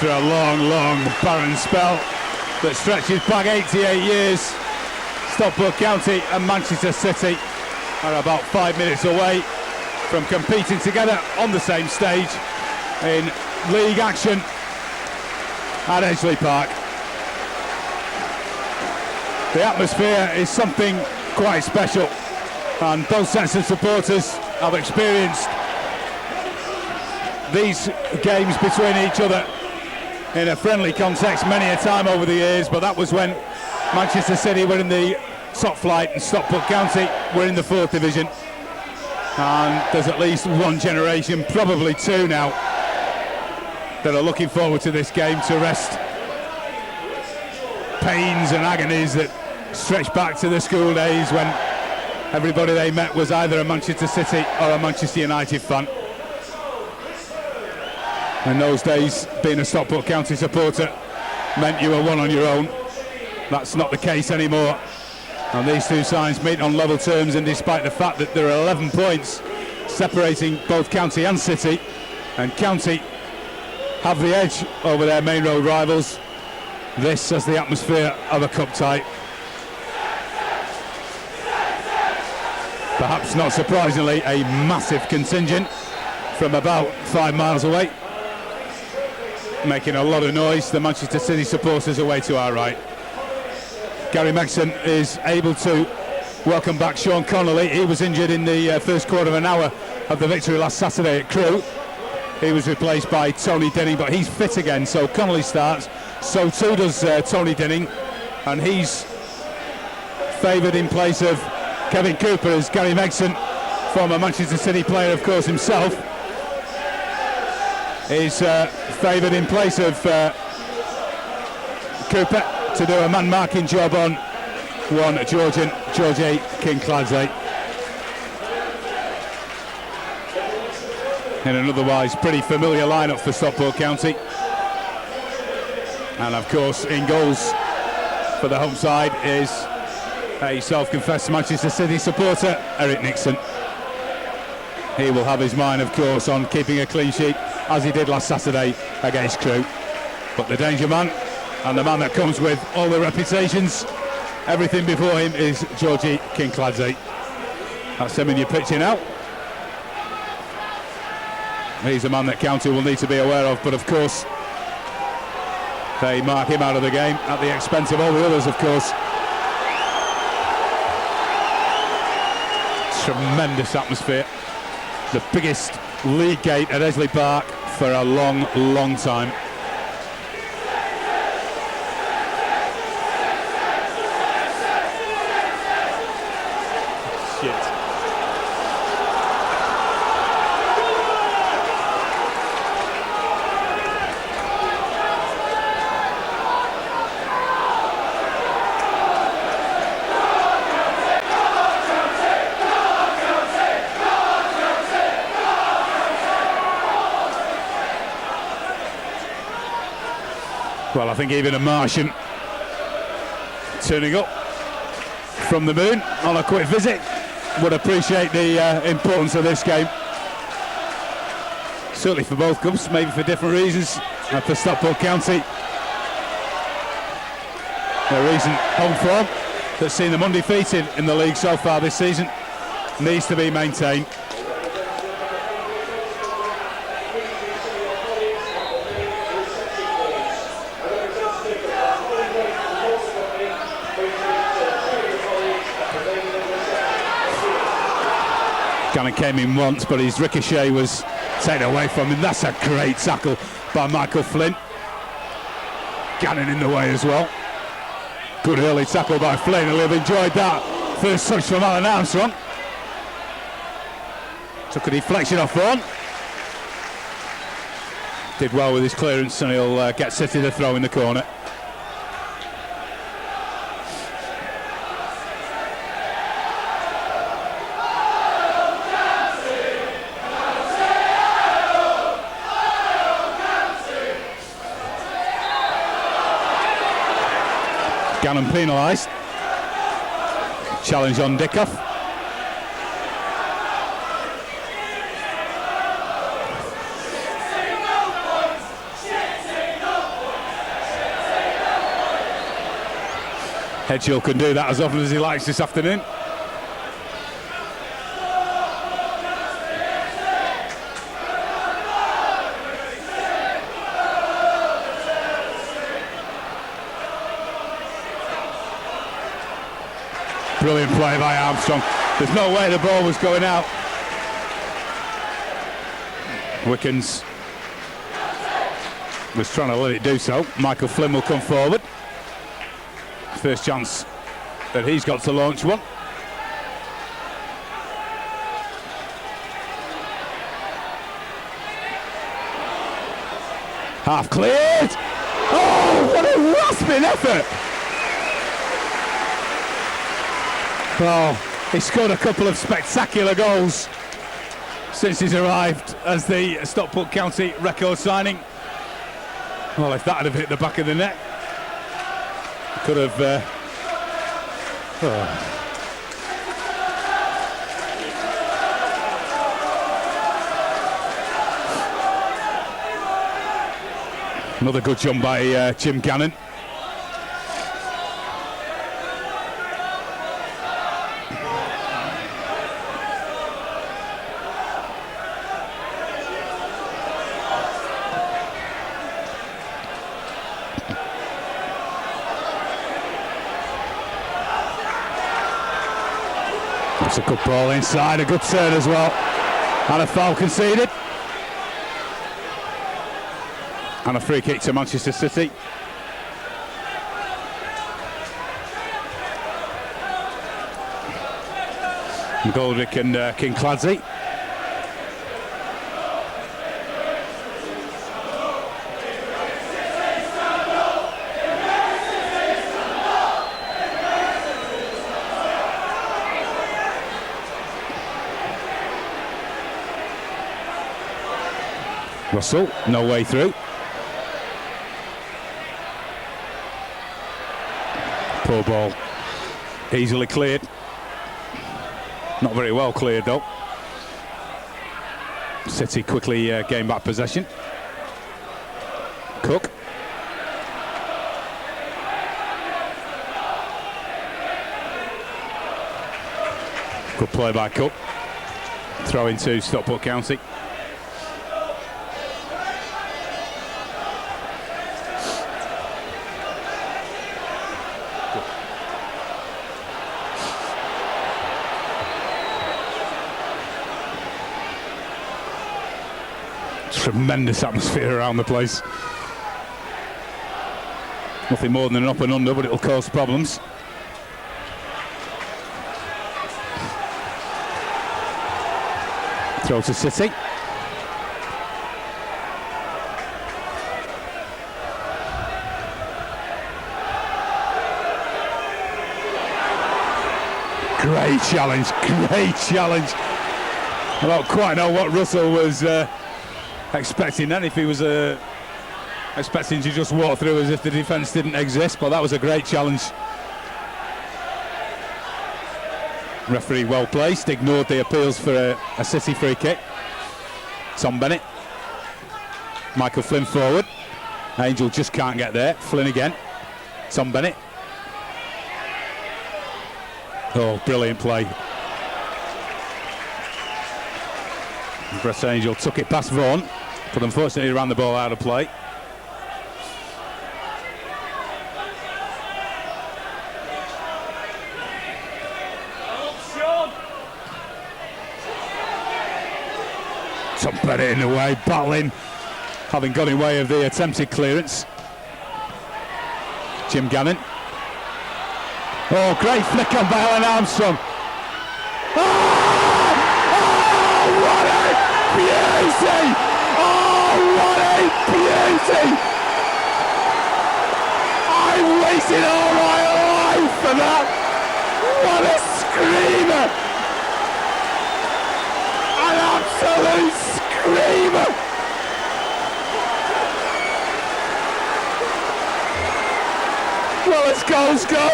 After a long, long barren spell that stretches back 88 years, Stockport County and Manchester City are about 5 minutes away from competing together on the same stage in league action at Edgeley Park. The atmosphere is something quite special, and both sets of supporters have experienced these games between each other in a friendly context many a time over the years, but that was when Manchester City were in the top flight and Stockport County were in the 4th division. And there's at least one generation, probably two now, that are looking forward to this game to rest pains and agonies that stretch back to the school days when everybody they met was either a Manchester City or a Manchester United fan. In those days, being a Stockport County supporter meant you were one on your own. That's not the case anymore. And these two sides meet on level terms, and despite the fact that there are 11 points separating both County and City, and County have the edge over their main road rivals, this has the atmosphere of a cup tie. Perhaps not surprisingly, a massive contingent from about 5 miles away, making a lot of noise. The Manchester City supporters away to our right. Gary Megson is able to welcome back Sean Connolly. He was injured in the first quarter of an hour of the victory last Saturday at Crewe. He was replaced by Tony Dinning, but he's fit again, so Connolly starts. So too does Tony Dinning, and he's favoured in place of Kevin Cooper, as Gary Megson, former Manchester City player of course himself, is favoured in place of Cooper to do a man-marking job on one George Kincladze. In an otherwise pretty familiar lineup for Stockport County. And of course in goals for the home side is a self-confessed Manchester City supporter, Eric Nixon. He will have his mind of course on keeping a clean sheet, as he did last Saturday against Crewe. But the danger man, and the man that comes with all the reputations, everything before him, is Georgie Kincladze. That's him in your picture now. He's a man that County will need to be aware of, but of course they mark him out of the game at the expense of all the others, of course. Tremendous atmosphere. The biggest league gate at Edgeley Park for a long, long time. Well, I think even a Martian turning up from the moon on a quick visit would appreciate the importance of this game. Certainly for both clubs, maybe for different reasons. For Stockport County, a recent home form that's seen them undefeated in the league so far this season needs to be maintained. Gannon came in once, but his ricochet was taken away from him. That's a great tackle by Michael Flynn. Gannon in the way as well. Good early tackle by Flynn, and we've enjoyed that. First touch from Alan Armstrong. Took a deflection off Vaughan. Did well with his clearance, and he'll get City to throw in the corner. Gannon penalised. Challenge on Dickoff. Hedgehog can do that as often as he likes this afternoon. Brilliant play by Armstrong. There's no way the ball was going out. Wickens was trying to let it do so. Michael Flynn will come forward. First chance that he's got to launch one. Half cleared. Oh, what a rasping effort. Oh, he scored a couple of spectacular goals since he's arrived as the Stockport County record signing. Well, if that had hit the back of the net, could have. Another good jump by Jim Gannon. It's a good ball inside, a good turn as well, and a foul conceded. And a free kick to Manchester City. Goldrick and Kincladze. Russell, no way through. Poor ball, easily cleared. Not very well cleared though. City quickly gained back possession. Cook. Good play by Cook. Throw into Stockport County. Tremendous atmosphere around the place. Nothing more than an up and under, but it'll cause problems. Throw to City. Great challenge, great challenge. I don't quite know what Russell was expecting then, if he was expecting to just walk through as if the defence didn't exist, but that was a great challenge. Referee well placed, ignored the appeals for a City free kick. Tom Bennett. Michael Flynn forward. Angel just can't get there. Flynn again. Tom Bennett. Oh, brilliant play. Brett Angel took it past Vaughan, but unfortunately ran the ball out of play. Tom Bennett in the way, battling, having got in way of the attempted clearance. Jim Gannon. Oh, great flick on by Alan Armstrong. What a beauty! Oh, what a beauty! I waited all my life for that. What a screamer! An absolute screamer! Well, as goals go,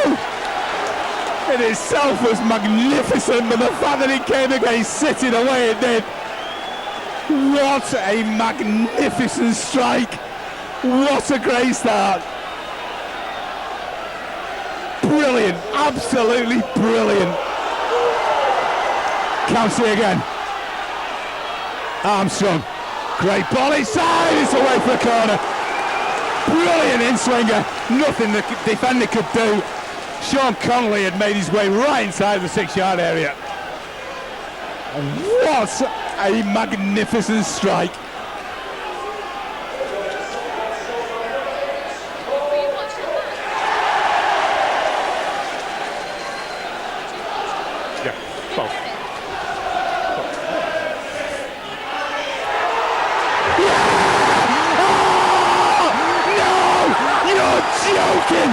in itself was magnificent, but the fact that it came against City the way it did, what a magnificent strike, what a great start. Brilliant, absolutely brilliant. County again. Armstrong, great ball inside, it's away for a corner. Brilliant in-swinger, nothing the defender could do. Sean Connolly had made his way right inside the 6-yard area. What a magnificent strike. Yeah, both. Joking!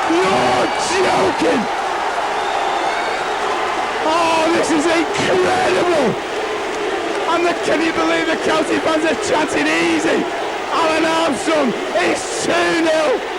You're joking! Oh, this is incredible! And can you believe the County fans are chanting easy? Alan Armstrong, it's 2-0!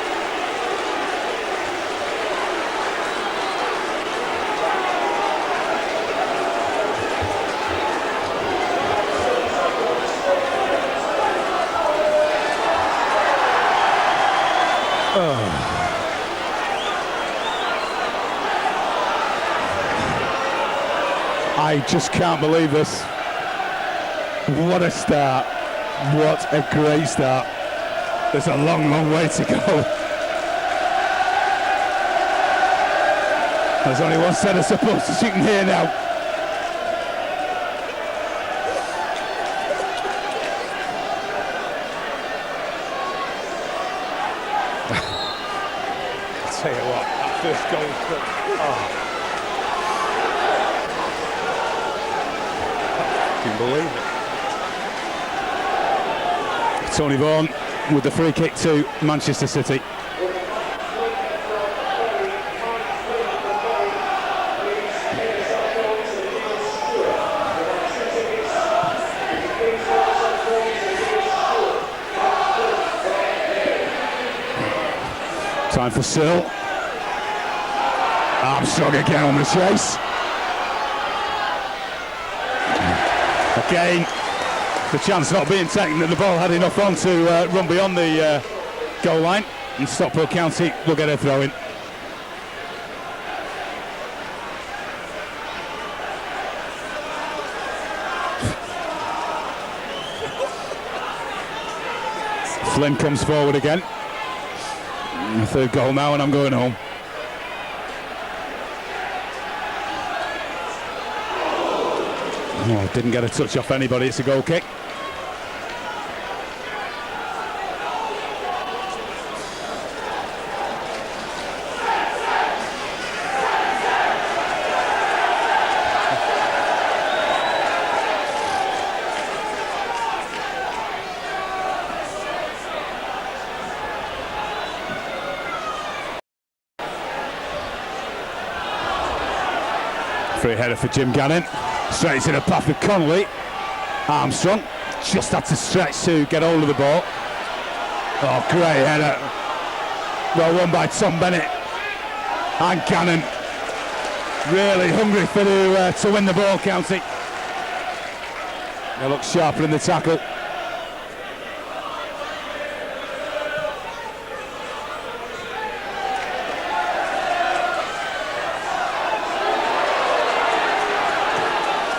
I just can't believe this. What a start. What a great start. There's a long, long way to go. There's only one set of supporters you can hear now. I'll tell you what, that first goal was quick. Oh. Can you believe it? Tony Vaughan with the free kick to Manchester City. Time for Searle. Armstrong again on the chase. Again, the chance not being taken that the ball had enough on to run beyond the goal line, and Stockport County will get a throw in. Flynn comes forward again. The third goal now, and I'm going home. Oh, didn't get a touch off anybody, it's a goal kick. Free header for Jim Gannon. Straight into the path with Connolly. Armstrong just had to stretch to get hold of the ball. Oh, great header. Well won by Tom Bennett. And Gannon really hungry for to win the ball, County. They look sharper in the tackle.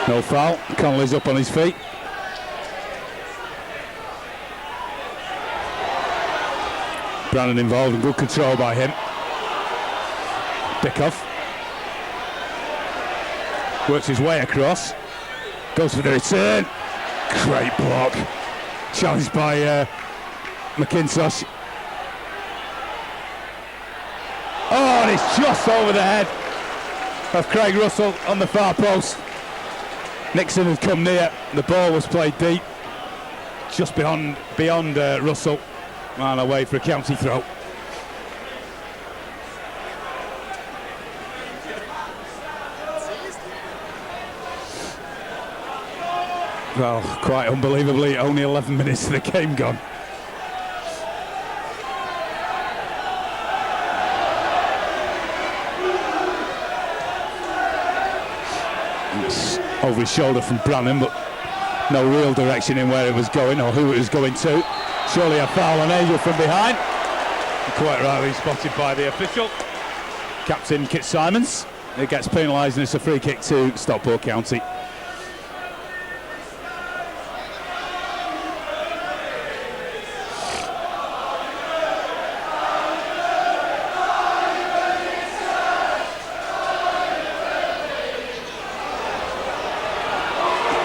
No foul. Connolly's up on his feet. Brannan involved and good control by him. Dickoff works his way across. Goes for the return. Great block. Challenged by McIntosh. Oh, and it's just over the head of Craig Russell on the far post. Nixon had come near, the ball was played deep, just beyond Russell, and away for a County throw. Well, quite unbelievably, only 11 minutes of the game gone. Over his shoulder from Brannan, but no real direction in where it was going or who it was going to. Surely a foul on Angel from behind. Quite rightly spotted by the official. captain Kit Simons. It gets penalised and it's a free kick to Stockport County.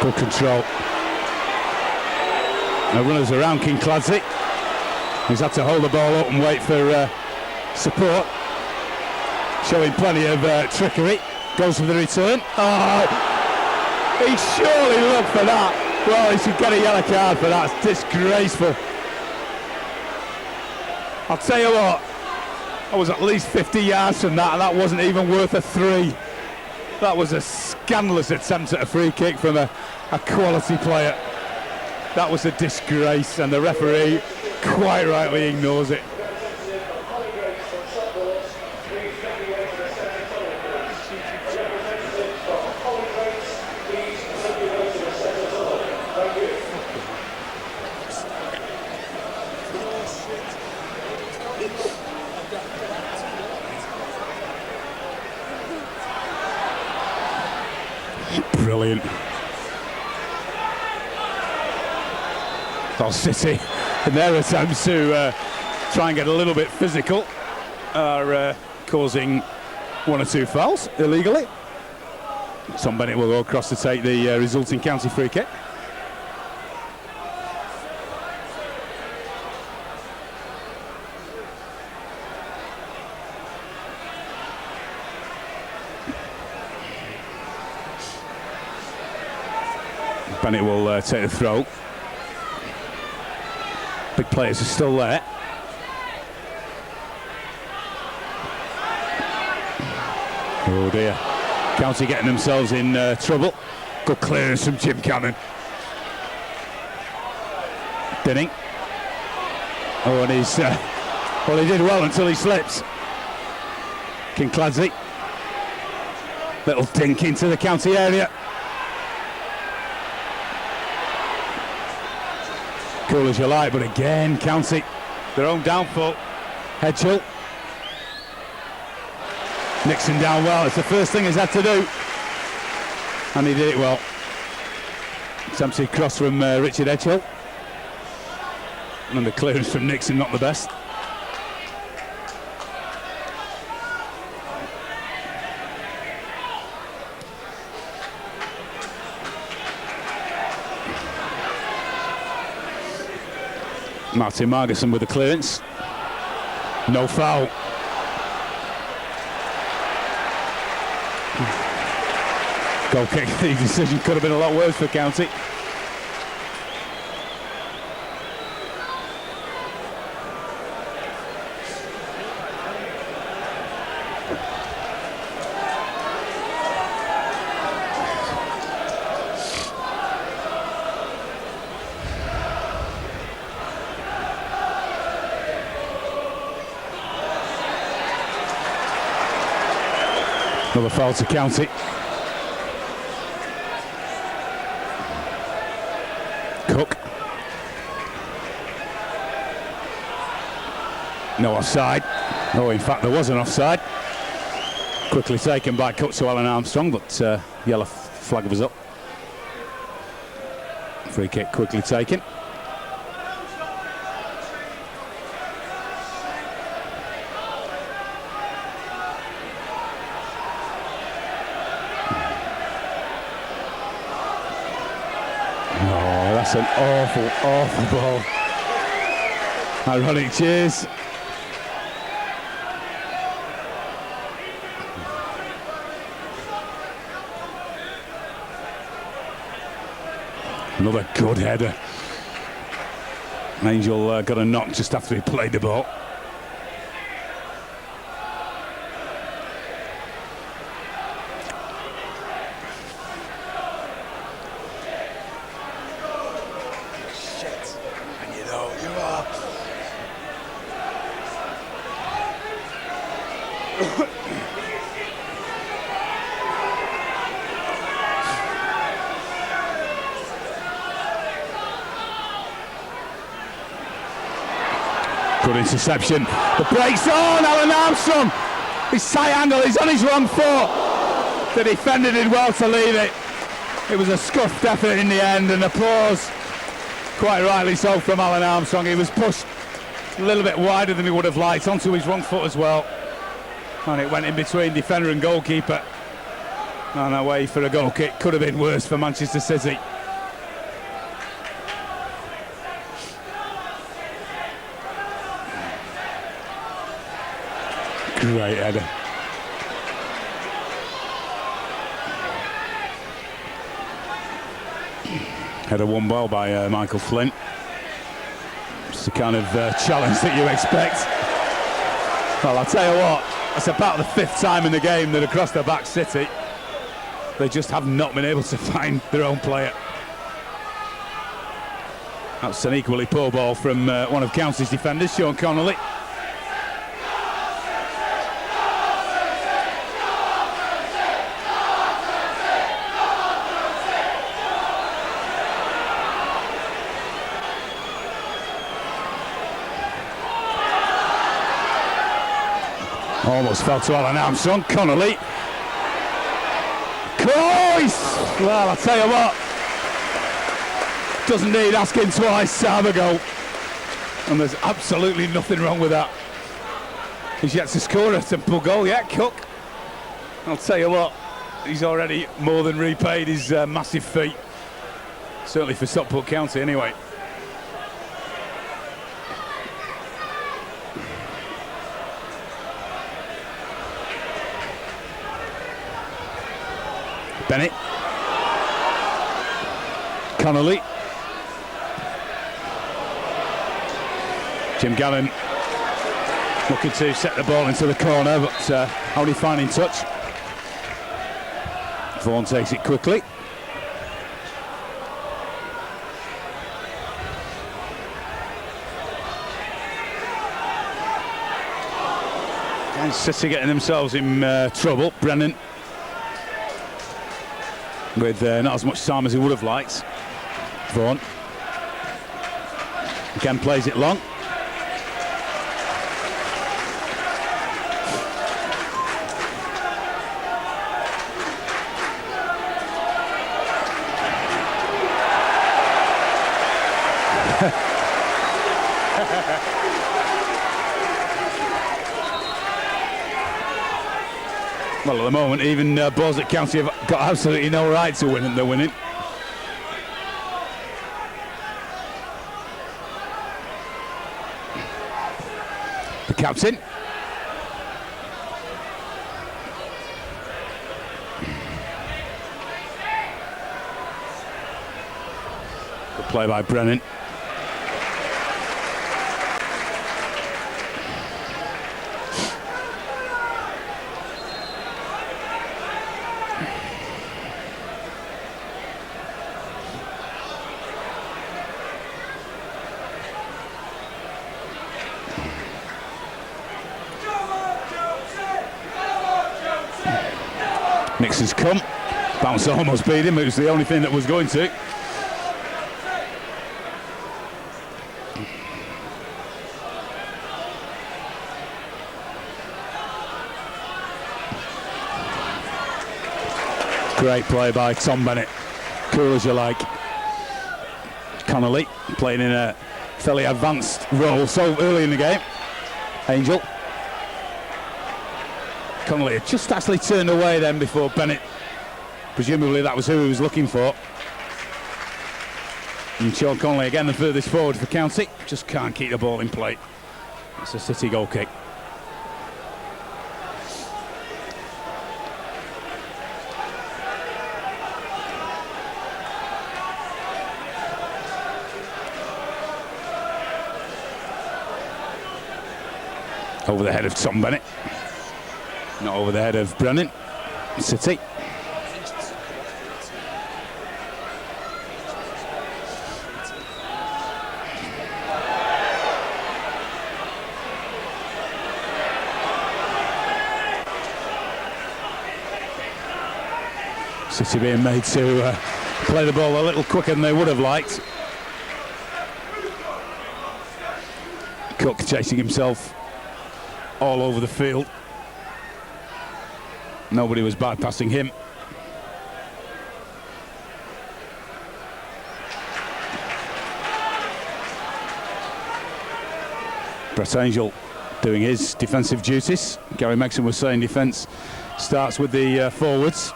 Good control. Now runners around King Clancy. He's had to hold the ball up and wait for support. Showing plenty of trickery. Goes for the return. Oh, he surely looked for that. Well, he should get a yellow card for that. It's disgraceful. I'll tell you what, I was at least 50 yards from that, and that wasn't even worth a 3. That was a scandalous attempt at a free kick from a quality player. That was a disgrace, and the referee quite rightly ignores it. Brilliant. Hull City, in their attempts to try and get a little bit physical, are causing 1 or 2 fouls illegally. Tom Bennett will go across to take the resulting county free kick. Bennett will take the throw. Big players are still there. Oh dear. County getting themselves in trouble. Good clearance from Jim Cannon. Dinning. Oh, and he's well, he did well until he slips. King Clancy. Little dink into the county area. Cool as you like, but again, County, their own downfall. Hedgel. Nixon down well. It's the first thing he's had to do, and he did it well. Attempted cross from Richard Hedgel, and the clearance from Nixon not the best. Martin Margerson with the clearance. No foul. Goal kick, the decision could have been a lot worse for County. Another foul to County. Cook. No offside. Oh, in fact, there was an offside. Quickly taken by Cook to Alan Armstrong, but yellow flag was up. Free kick quickly taken. That's an awful, awful ball. Ironic cheers. Another good header. Angel got a knock just after he played the ball. Good interception. The break's on. Alan Armstrong His side angle, he's on his wrong foot. The defender did well to leave it. It was a scuffed effort in the end, and applause, quite rightly so, from Alan Armstrong. He was pushed a little bit wider than he would have liked, onto his wrong foot as well. And it went in between defender and goalkeeper. And away for a goal kick. Could have been worse for Manchester City. Great header. Header won well by Michael Flint. It's the kind of challenge that you expect. Well, I'll tell you what, it's about the 5th time in the game that across the back City, they just have not been able to find their own player. That's an equally poor ball from one of County's defenders, Sean Connolly. Almost fell to Alan Armstrong. Connolly. Close! Well, I'll tell you what. Doesn't need asking twice to have a go. And there's absolutely nothing wrong with that. He's yet to score a simple goal yet, Cook. I'll tell you what. He's already more than repaid his massive fee. Certainly for Stockport County, anyway. Bennett. Connolly. Jim Gannon looking to set the ball into the corner, but only finding touch. Vaughan takes it quickly. And City getting themselves in trouble. Brennan with not as much time as he would have liked. Vaughan again plays it long. Well, at the moment, even balls at County have got absolutely no right to win, and they're winning. The captain. Good play by Brennan. Nixon's come, bounce almost beat him, it was the only thing that was going to. Great play by Tom Bennett, cool as you like. Connolly playing in a fairly advanced role so early in the game. Angel. Connolly had just actually turned away then before Bennett. Presumably that was who he was looking for. And Sean Connolly again the furthest forward for County. Just can't keep the ball in play. It's a City goal kick. Over the head of Tom Bennett. Not over the head of Brennan. City. City being made to play the ball a little quicker than they would have liked. Cook chasing himself all over the field. Nobody was bypassing him. Brett Angel doing his defensive duties. Gary Megson was saying defence starts with the forwards.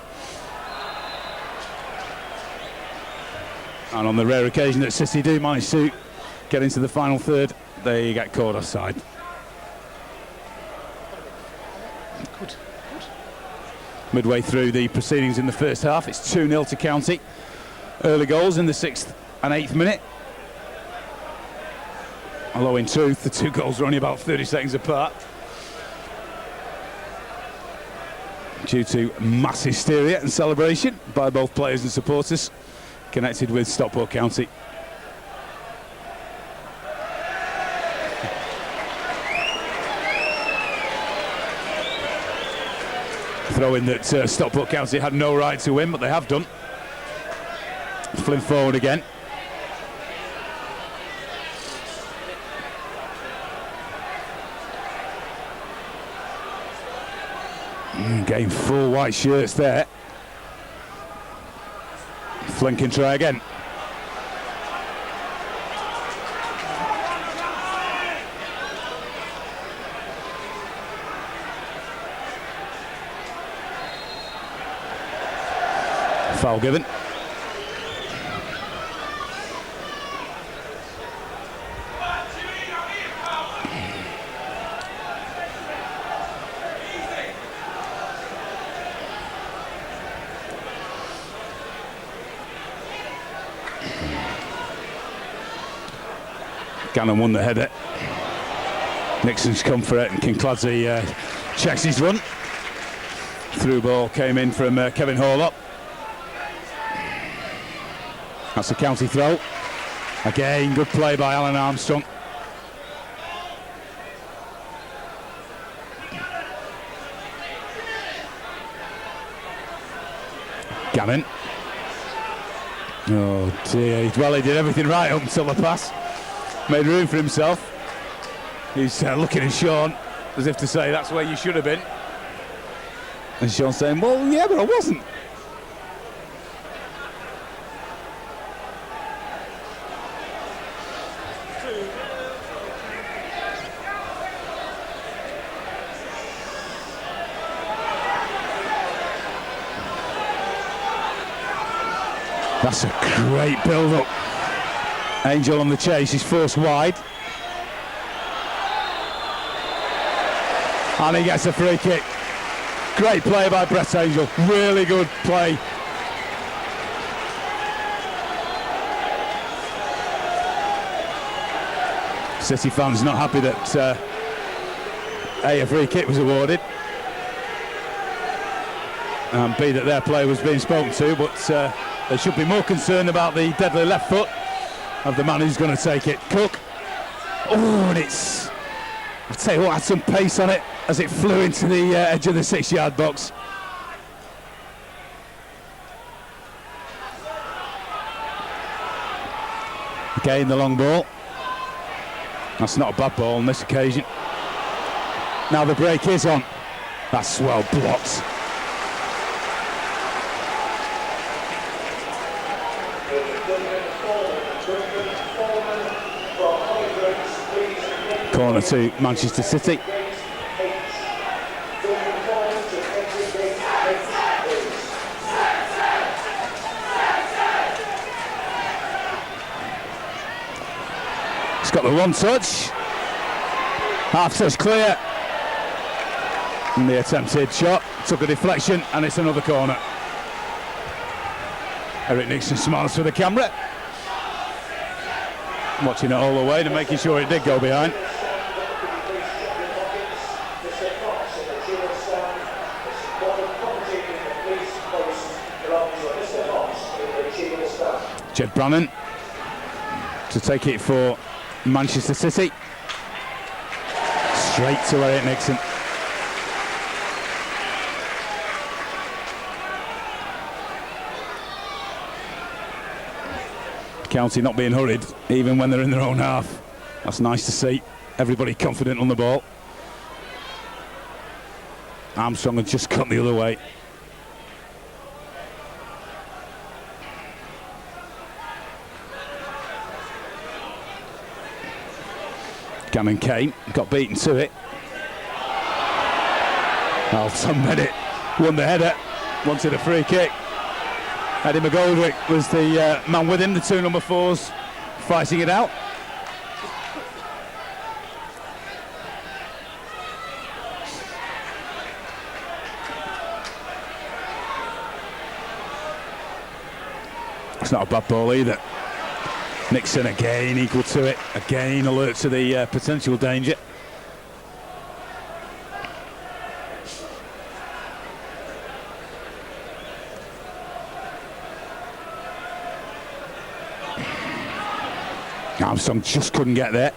And on the rare occasion that City do manage to get into the final third, they get caught offside. Good. Midway through the proceedings in the first half, it's 2-0 to County. Early goals in the 6th and 8th minute. Although in truth, the two goals were only about 30 seconds apart. Due to mass hysteria and celebration by both players and supporters connected with Stockport County. Throw-in that Stockport County had no right to win, but they have done. Flynn forward again. Getting full white shirts there. Flynn can try again. Foul given. Gannon won the header. Nixon's come for it, and Kincladze checks his run. Through ball came in from Kevin Horlock. That's a County throw. Again, good play by Alan Armstrong. Gannon. Oh dear, well, he did everything right up until the pass. Made room for himself. He's looking at Sean as if to say that's where you should have been. And Sean saying, well, yeah, but I wasn't. That's a great build-up. Angel on the chase, he's forced wide. And he gets a free kick. Great play by Brett Angel, really good play. City fans not happy that A, free kick was awarded, and B, that their player was being spoken to, but they should be more concerned about the deadly left foot of the man who's going to take it. Cook. Oh, and it's, I'll tell you what, had some pace on it as it flew into the edge of the 6-yard box. Again, the long ball. That's not a bad ball on this occasion. Now the break is on. That's well blocked. Corner to Manchester City. He's got the one touch. Half touch clear. And the attempted shot took a deflection, and it's another corner. Eric Nixon smiles for the camera. Watching it all the way and making sure it did go behind. Jed Brannan to take it for Manchester City. Straight to Eric Nixon. County not being hurried, even when they're in their own half. That's nice to see. Everybody confident on the ball. Armstrong had just cut the other way. Gammon came, got beaten to it. Oh, Tom Bennett won the header, wanted a free kick. Eddie McGoldrick was the man with him, the two number 4s fighting it out. It's not a bad ball either. Nixon again equal to it, again alert to the potential danger. Armstrong just couldn't get there.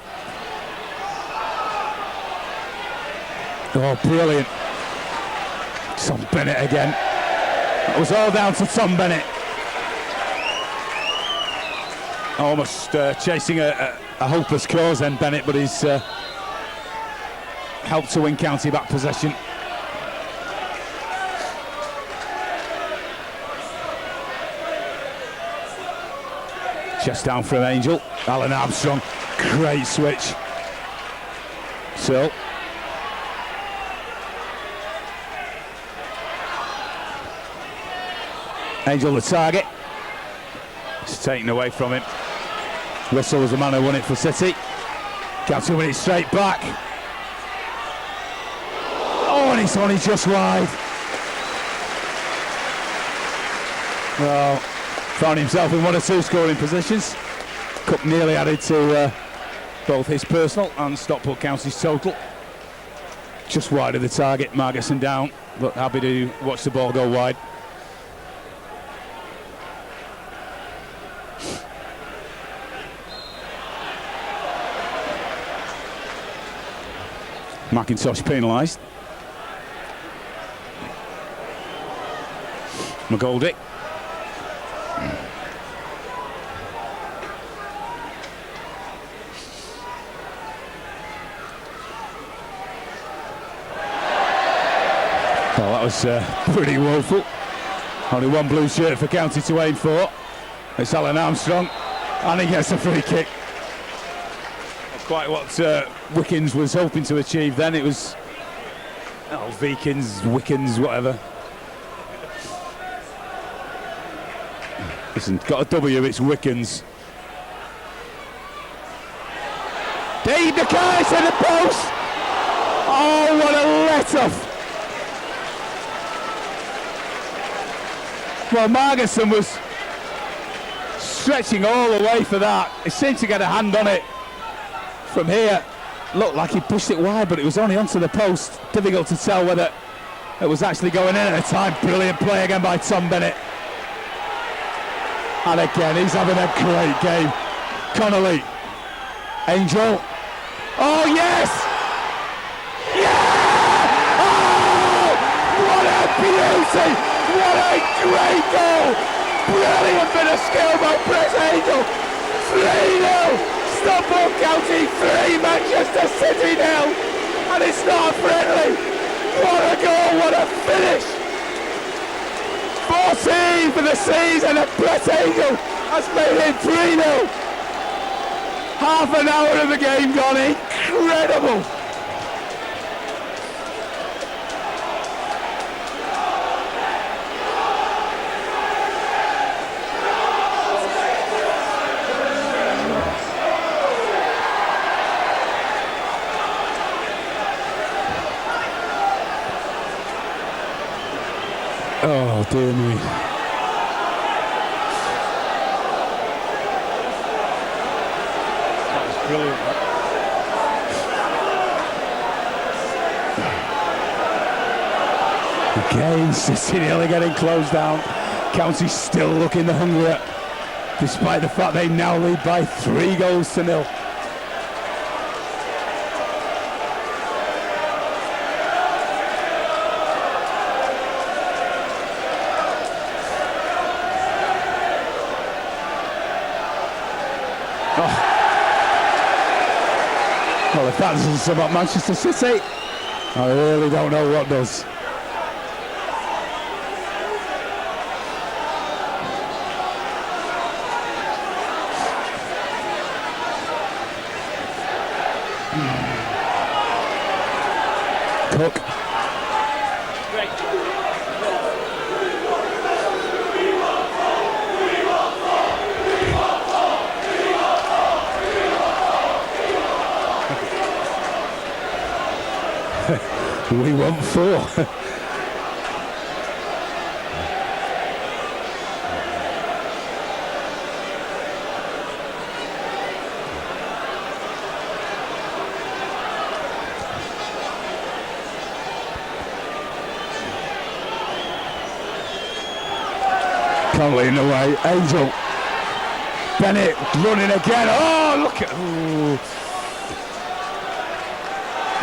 Oh, brilliant. Tom Bennett again. That was all down to Tom Bennett. Almost chasing a hopeless cause then, Bennett, but he's helped to win county back possession. Chest down from Angel. Alan Armstrong, great switch. So Angel the target. It's taken away from him. Russell was the man who won it for City. County win it straight back. Oh, and it's only just wide. Well, found himself in 1 or 2 scoring positions. Cook nearly added to both his personal and Stockport County's total. Just wide of the target, Margerson down, but happy to watch the ball go wide. McIntosh penalised. McGoldrick. Well, that was pretty woeful. Only one blue shirt for County to aim for. It's Alan Armstrong, and he gets a free kick. Not quite what Wickens was hoping to achieve then. It was Vikins, Wickens, whatever. Listen, got a W, it's Wickens. Dave Mackay to the post! Oh, what a let-off! Well, Margerson was stretching all the way for that. He seemed to get a hand on it from here. Looked like he pushed it wide, but it was only onto the post. Difficult to tell whether it was actually going in at the time. Brilliant play again by Tom Bennett. And again, he's having a great game. Connolly. Angel. Oh, yes! Yeah! Oh! What a beauty! What a great goal! Brilliant bit of skill by Chris Angel. 3-0. Stockport County 3, Manchester City 0. And it's not friendly. What a goal, what a finish! 14 for the season, and Brett Angel has made it 3-0. Half an hour of the game gone, incredible. Oh, dear me. That was brilliant. Again, City nearly getting closed down. County still looking the hungrier, despite the fact they now lead by 3-0. Well, if that doesn't sum up Manchester City, I really don't know what does. Cook. We want 4. Connolly in the way, Angel. Bennett running again. Oh, look at. Ooh.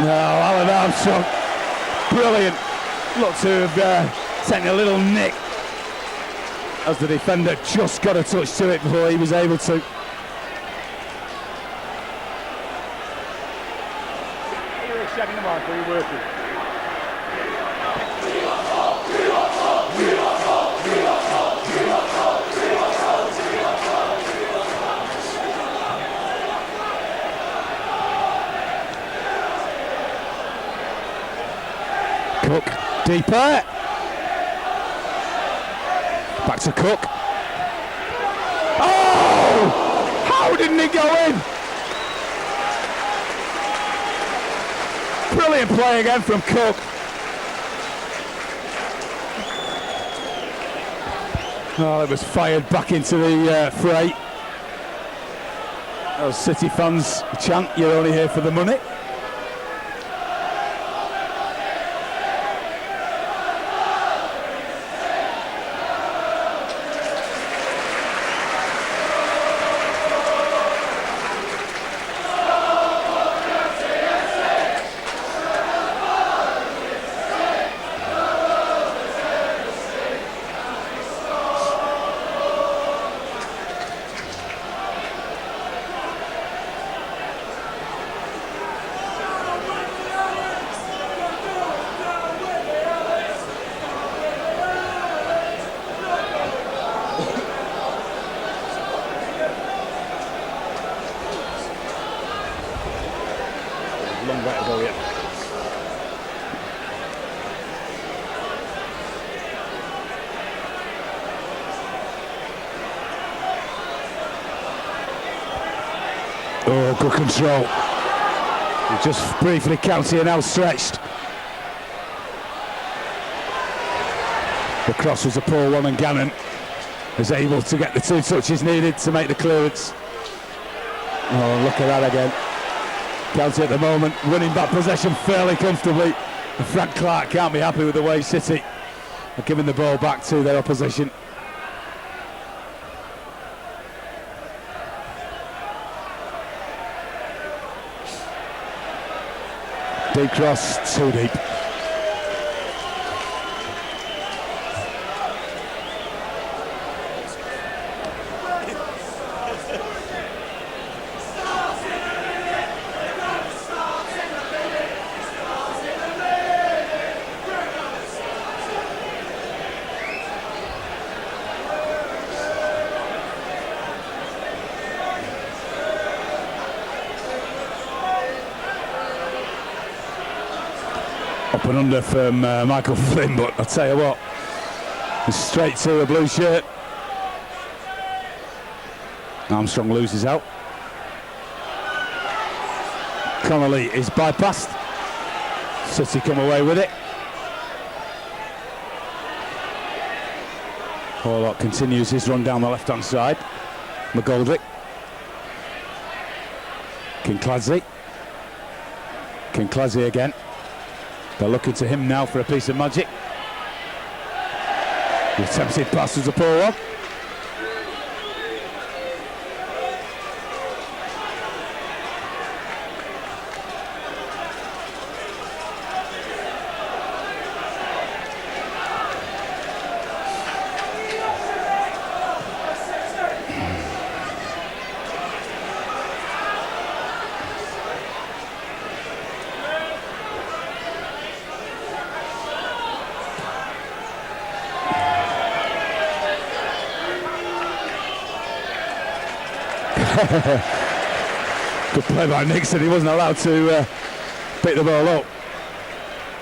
No, Alan Armstrong. Brilliant. Looked to have taken a little nick as the defender just got a touch to it before he was able to. You were shagging the mark, or you working? Cook, deeper. Back to Cook. Oh! How didn't he go in? Brilliant play again from Cook. Oh, it was fired back into the fray. Those City fans chant, "You're only here for the money." Long way to go yet. Oh, good control. Just briefly county and outstretched. The cross was a poor one and Gannon was able to get the 2 touches needed to make the clearance. Oh, look at that again. County at the moment winning back possession fairly comfortably, and Frank Clark can't be happy with the way City are giving the ball back to their opposition. Deep cross, too deep. Up and under from Michael Flynn, but I'll tell you what, straight to a blue shirt. Armstrong loses out. Connolly is bypassed. City come away with it. Horlock continues his run down the left-hand side. McGoldrick. Kincladze. Kincladze again. They're looking to him now for a piece of magic. The attempted pass was a poor one. Good play by Nixon. He wasn't allowed to pick the ball up.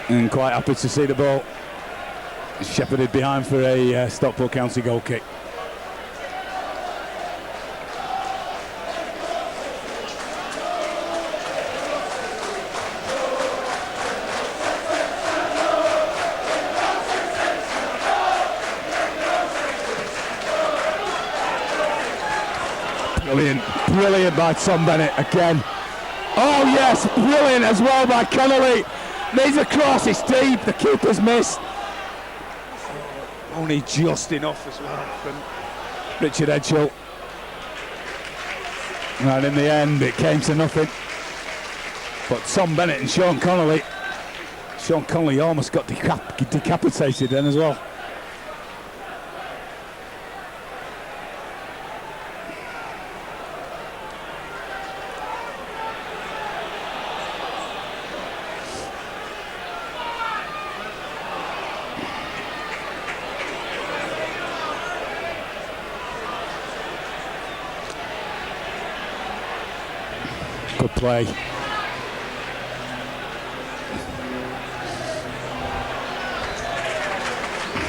And quite happy to see the ball shepherded behind for a Stockport County goal kick. Brilliant by Tom Bennett again. Oh yes, brilliant as well by Connolly. Needs a cross, it's deep, the keeper's missed. Only just enough as well from Richard Edghill. And in the end it came to nothing. But Tom Bennett and Sean Connolly almost got decapitated then as well. Good play.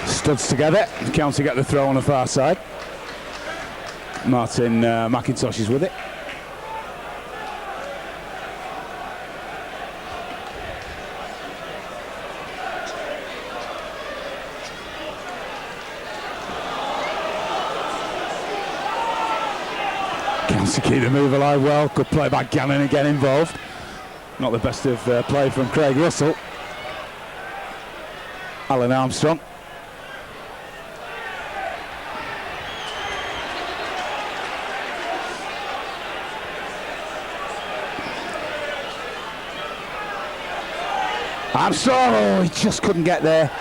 Studs together. County get the throw on the far side. Martin McIntosh is with it. To keep the move alive well. Good play by Gannon again involved. Not the best of play from Craig Russell. Alan Armstrong. Armstrong, oh, he just couldn't get there.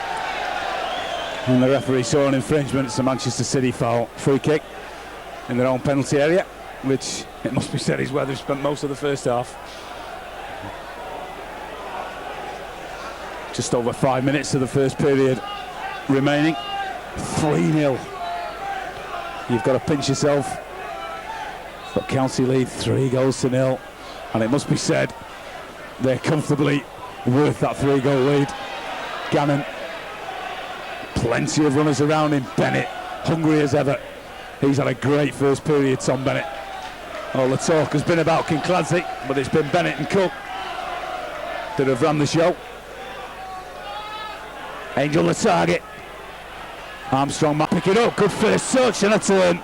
And the referee saw an infringement. It's a Manchester City foul. Free kick in their own penalty area, which it must be said is where they've spent most of the first half. Just over 5 minutes of the first period remaining. 3-0. You've got to pinch yourself. But County lead 3-0. And it must be said, they're comfortably worth that 3-goal lead. Gannon, plenty of runners around him. Bennett, hungry as ever. He's had a great first period, Tom Bennett. All the talk has been about Kincladsie, but it's been Bennett and Cook that have run the show. Angel the target. Armstrong might pick it up. Good first touch and a turn.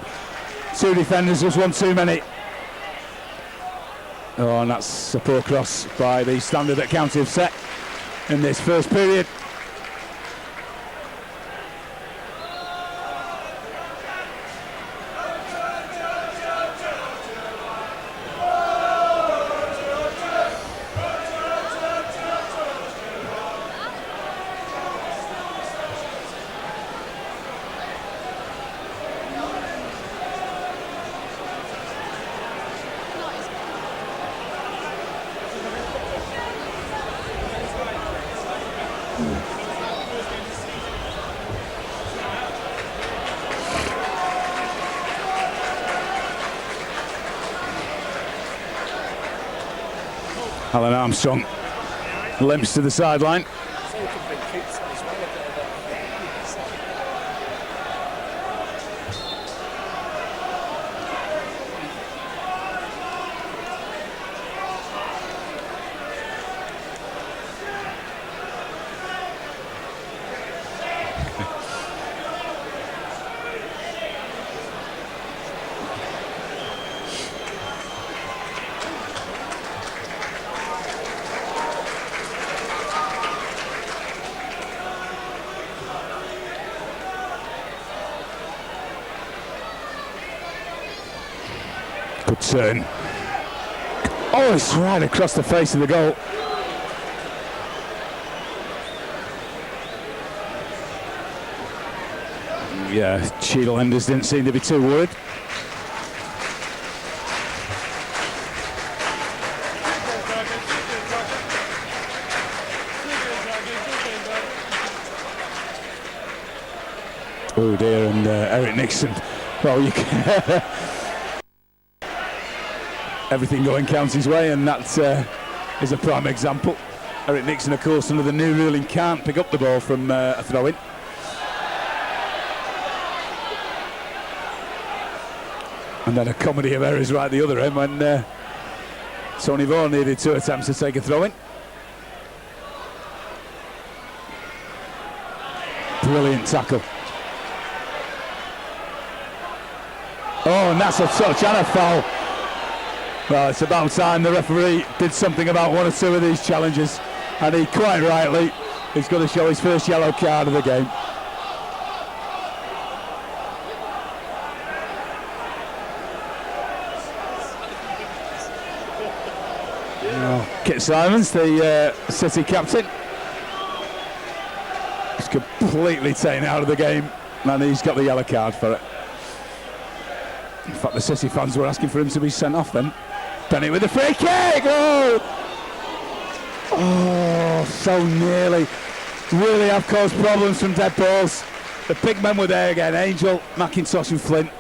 Two defenders was one too many. Oh, and that's a poor cross by the standard that County have set in this first period. Alan Armstrong limps to the sideline. Good turn. Oh, it's right across the face of the goal. Yeah, Cheadle Enders didn't seem to be too worried. Oh dear, and Eric Nixon. Well, you can everything going County's way, and that is a prime example. Eric Nixon, of course, under the new ruling, can't pick up the ball from a throw-in. And then a comedy of errors right at the other end when Tony Vaughan needed 2 attempts to take a throw-in. Brilliant tackle. Oh, and that's a touch and a foul. Well, it's about time the referee did something about 1 or 2 of these challenges, and he quite rightly is going to show his first yellow card of the game. Kit Simons, the City captain, is completely taken out of the game, and he's got the yellow card for it. In fact, the City fans were asking for him to be sent off then. Bennett with the free kick! Oh, so nearly. Really have caused problems from dead balls. The big men were there again, Angel, McIntosh and Flint.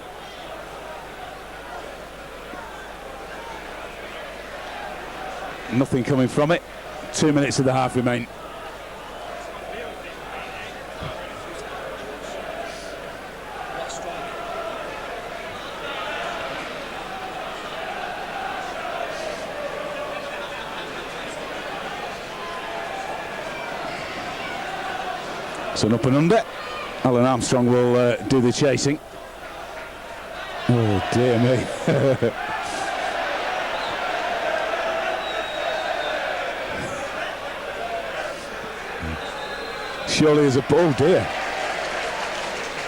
Nothing coming from it. 2 minutes of the half remain. So an up and under. Alan Armstrong will do the chasing. Oh dear me. Surely as a ball, dear.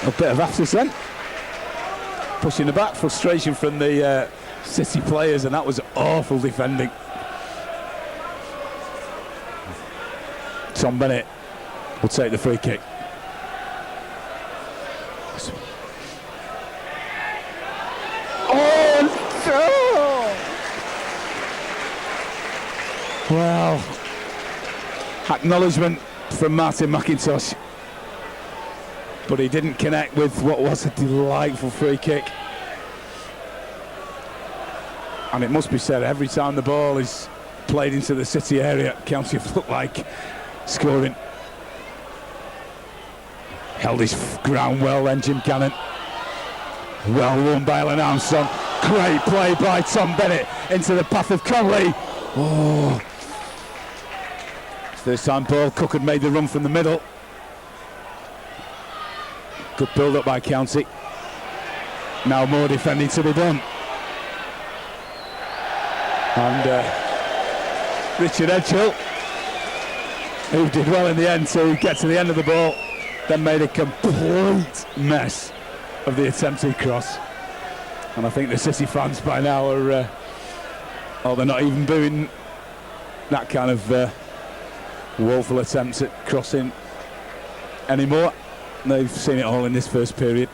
A bit of after then. Pushing the back, frustration from the City players, and that was awful defending. Tom Bennett will take the free kick. Oh! Well, acknowledgement from Martin McIntosh, but he didn't connect with what was a delightful free kick. And it must be said, every time the ball is played into the City area, County have looked like scoring. Held his ground well then, Jim Cannon. Well won by Alan Armstrong. Great play by Tom Bennett into the path of Conley. Oh. First time ball, Cook had made the run from the middle. Good build up by County. Now more defending to be done. And Richard Edghill, who did well in the end to get to the end of the ball, then made a complete mess of the attempted cross. And I think the City fans by now are, they're not even booing that kind of woeful attempts at crossing anymore. They've seen it all in this first period.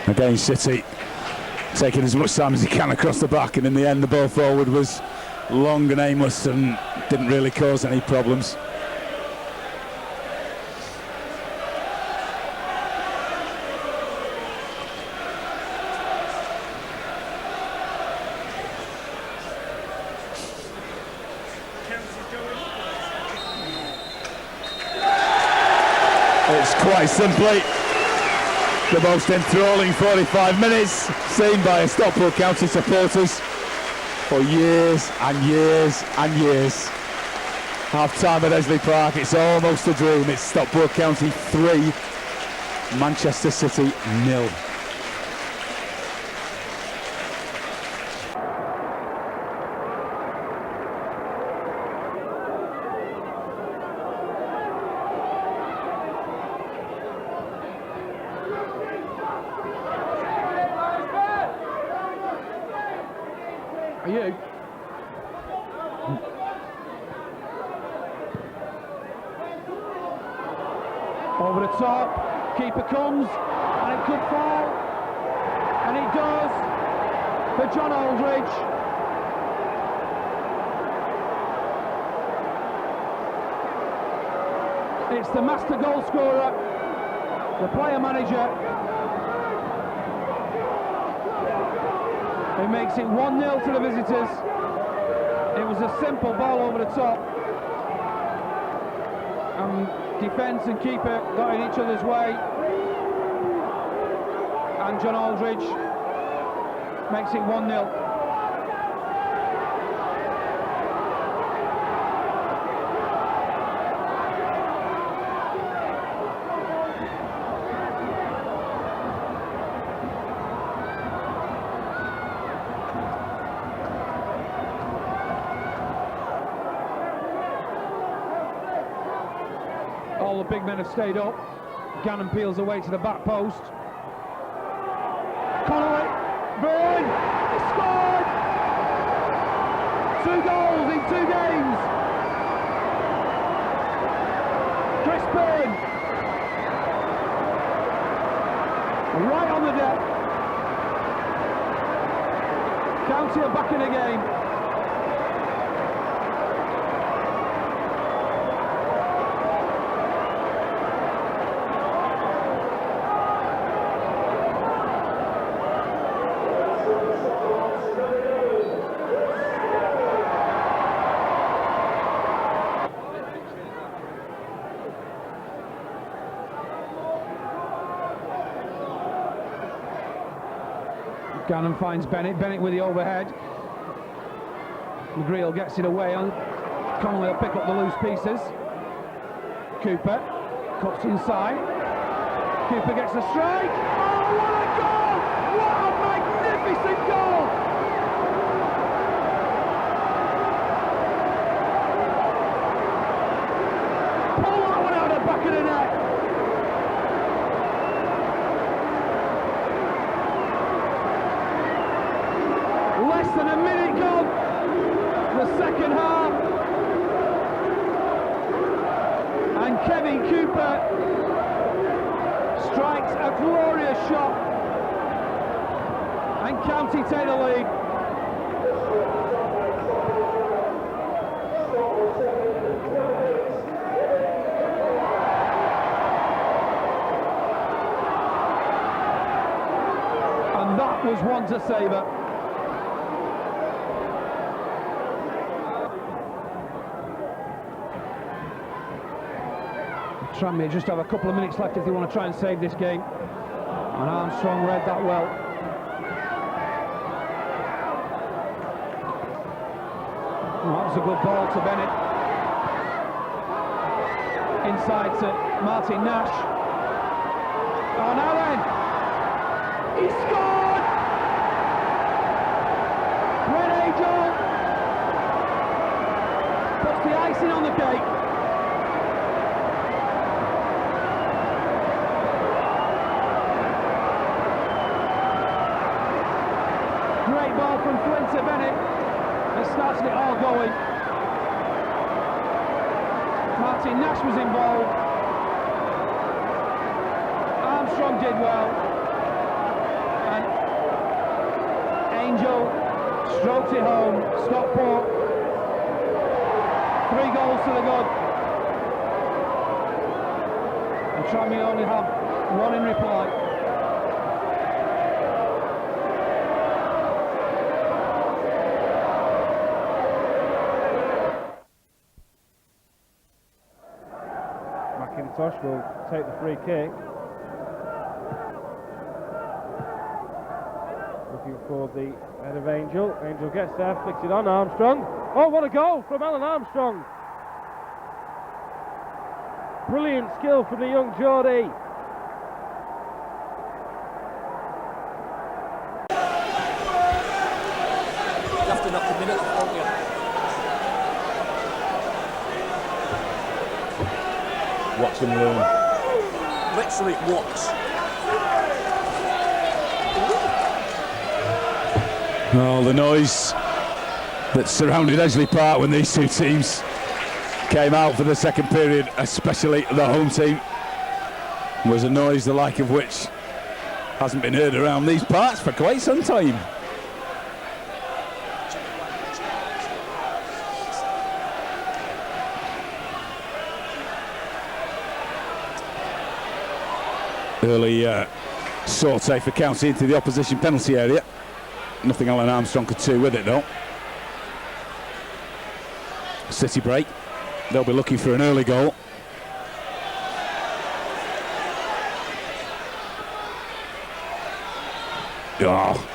Again, City taking as much time as he can across the back, and in the end the ball forward was long and aimless and didn't really cause any problems. It's quite simply the most enthralling 45 minutes seen by Stockport County supporters for years and years and years. Half time at Esley Park, it's almost a dream. It's Stockport County 3, Manchester City 0. Are you? Over the top, keeper comes, and it could fall, and it does for John Aldridge. It's the master goal scorer, the player manager, who makes it 1-0 to the visitors. It was a simple ball over the top, and defence and keeper got in each other's way, and John Aldridge makes it 1-0. All the big men have stayed up. Gannon peels away to the back post. Connolly, Byrne, he scored! 2 goals in 2 games. Chris Byrne, right on the deck. County are back in the game. Gannon finds Bennett with the overhead. McGreal gets it away on. Connolly will pick up the loose pieces. Cooper cuts inside. Cooper gets a strike. Oh, what a goal! What a magnificent goal! Pull that one out of the back of the net. Less than a minute gone, the second half, and Kevin Cooper strikes a glorious shot, and County take the lead. And that was one to savour. Tranmere just have a couple of minutes left if they want to try and save this game, and Armstrong read that well. Oh, that was a good ball to Bennett. Inside to Martin Nash. Oh, now then! He scored! Red Angel puts the icing on the cake. Great ball from Flint to Bennett. That starts it all going. Martin Nash was involved. Armstrong did well. And Angel stroked it home. Stockport. 3 goals to the good. And Tranmere only have 1 in reply. McIntosh will take the free kick. Looking for the head of Angel. Angel gets there, flicks it on Armstrong. Oh, what a goal from Alan Armstrong! Brilliant skill from the young Geordie. You have to knock the middle off, don't you? Watch and learn. Literally watch. Oh, the noise that surrounded Edgeley Park when these two teams came out for the second period, especially the home team, was a noise the like of which Hasn't been heard around these parts for quite some time. Early saute for County into the opposition penalty area. Nothing Alan Armstrong could do with it though. City break. They'll be looking for an early goal. Oh,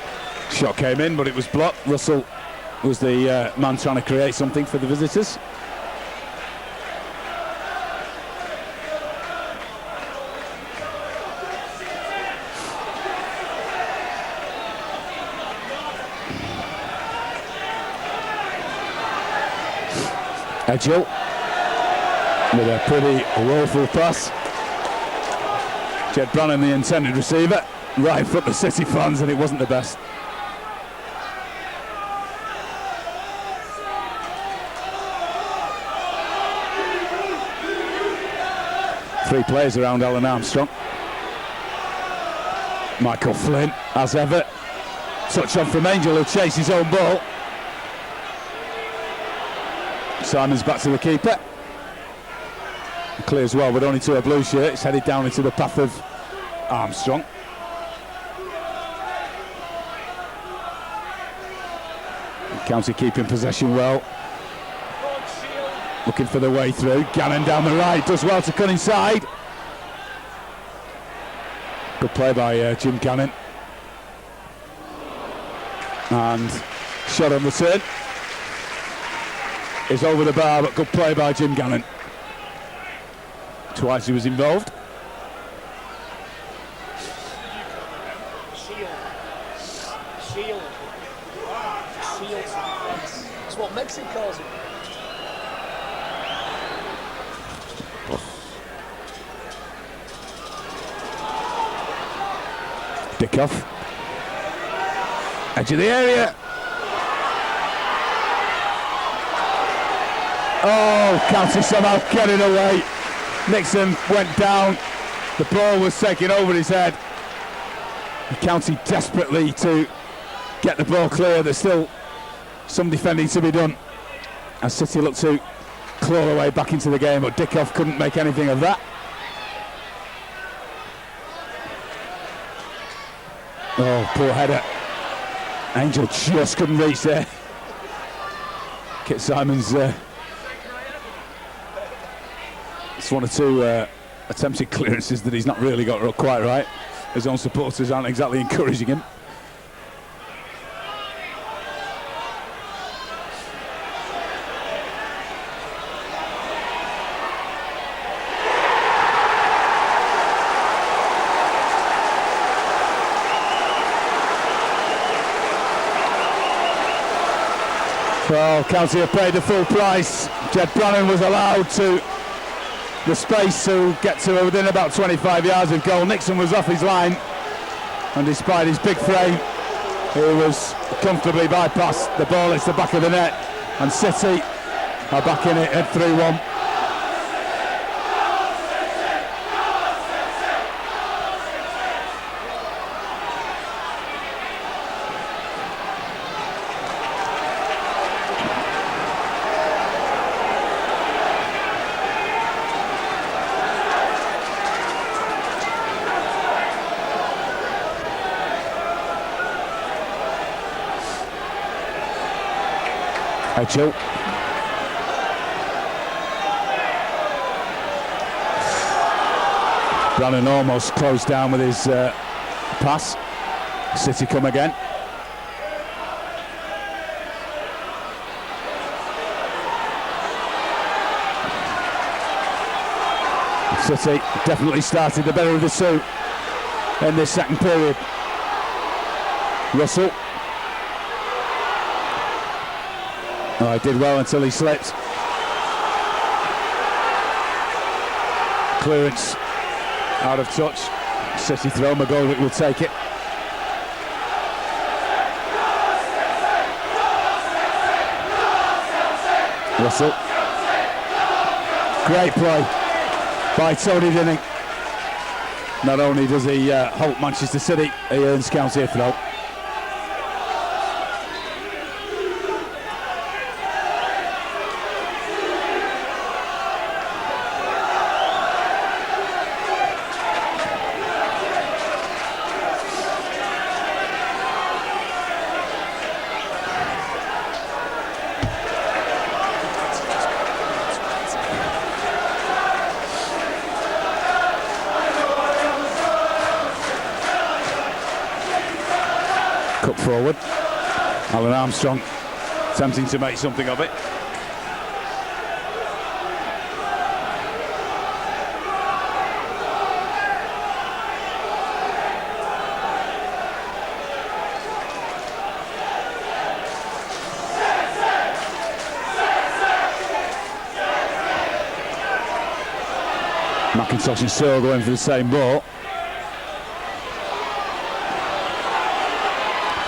shot came in, but it was blocked. Russell was the man trying to create something for the visitors. Edgell with a pretty woeful pass. Jed Brannan, the intended receiver, right in front of City fans, and it wasn't the best. Three players around Alan Armstrong. Michael Flynn, as ever. Touch on from Angel, who'll chase his own ball. Simon's back to the keeper. Clears well, but only to a blue shirt. It's headed down into the path of Armstrong. County keeping possession well. Looking for the way through. Gannon down the right, does well to cut inside. Good play by Jim Gannon. And shot on the turn. Is over the bar, but good play by Jim Gannon. Twice he was involved. Shield. That's what Mexico calls it. Dickoff. Edge of the area. Oh, County somehow getting away. Nixon went down. The ball was taken over his head. County desperately to get the ball clear. There's still some defending to be done. As City looked to claw their way back into the game, but Dickoff couldn't make anything of that. Oh, poor header. Angel just couldn't reach there. Kit Simons. It's one or two attempted clearances that he's not really got quite right. His own supporters aren't exactly encouraging him. Well, County have paid the full price. Jed Brannan was allowed to the space to get to within about 25 yards of goal. Nixon was off his line, and despite his big frame, he was comfortably bypassed. The ball hits the back of the net, and City are back in it at 3-1. Edgell. Brannan almost closed down with his pass. City come again. City definitely started the better of the two in this second period. Russell. Oh, he did well until he slipped. Clearance out of touch. City throw, McGoldrick will take it. Russell. Great play by Tony Dinning. Not only does he halt Manchester City, he earns county a throw. Cut forward. Alan Armstrong attempting to make something of it. McIntosh and Searle going for the same ball.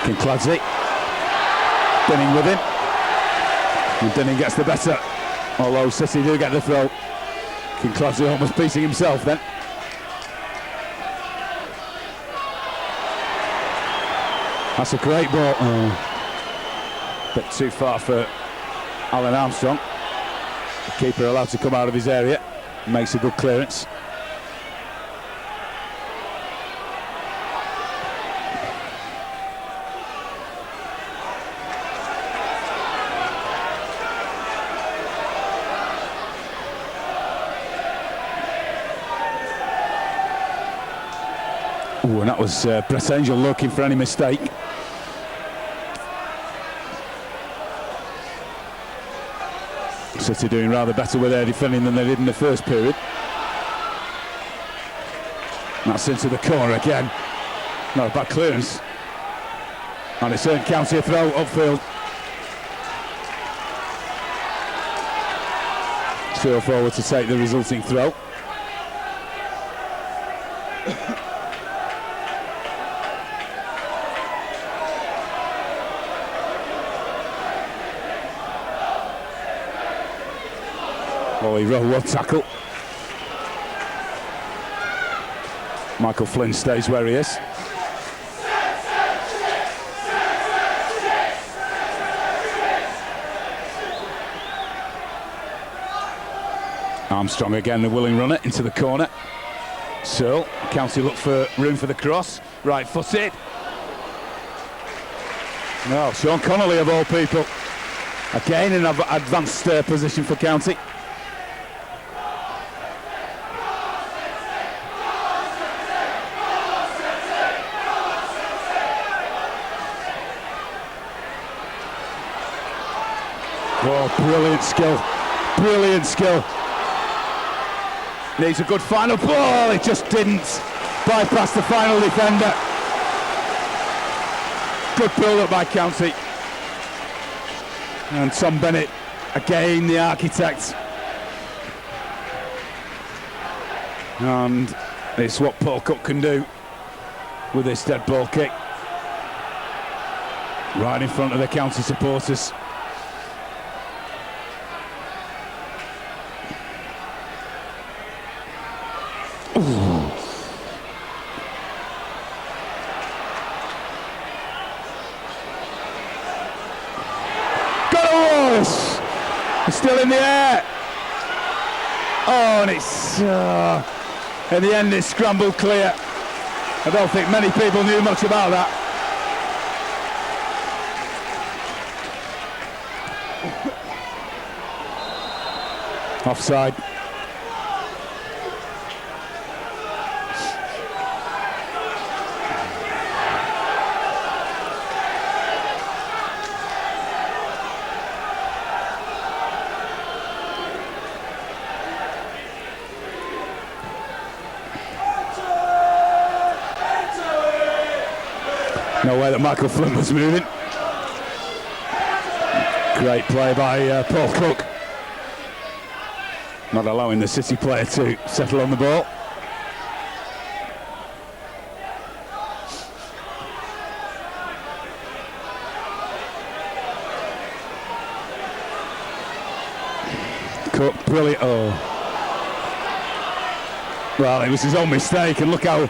Kincladze. Dinning with him. And Dinning gets the better. Although City do get the throw. Kincladze almost beating himself then. That's a great ball. Oh. Bit too far for Alan Armstrong. The keeper allowed to come out of his area. Makes a good clearance. Ooh, and that was Brett Angel looking for any mistake. City doing rather better with their defending than they did in the first period. That's into the corner again. Not a bad clearance. And it's earned county a throw upfield. Searle forward to take the resulting throw. Ollie Rowe, one tackle. Michael Flynn stays where he is. Armstrong again, the willing runner into the corner. So County look for room for the cross. Right footed. No, Sean Connolly of all people. Again in an advanced position for County. Oh, brilliant skill. Brilliant skill. Needs a good final ball. It just didn't bypass the final defender. Good build-up by County. And Tom Bennett, again the architect. And it's what Paul Cook can do with this dead ball kick. Right in front of the County supporters. Still in the air. Oh, and it's in the end it's scrambled clear. I don't think many people knew much about that. Offside. No way that Michael Flynn was moving. Great play by Paul Cook. Not allowing the City player to settle on the ball. Cook, brilliant. Oh. Well, it was his own mistake, and look how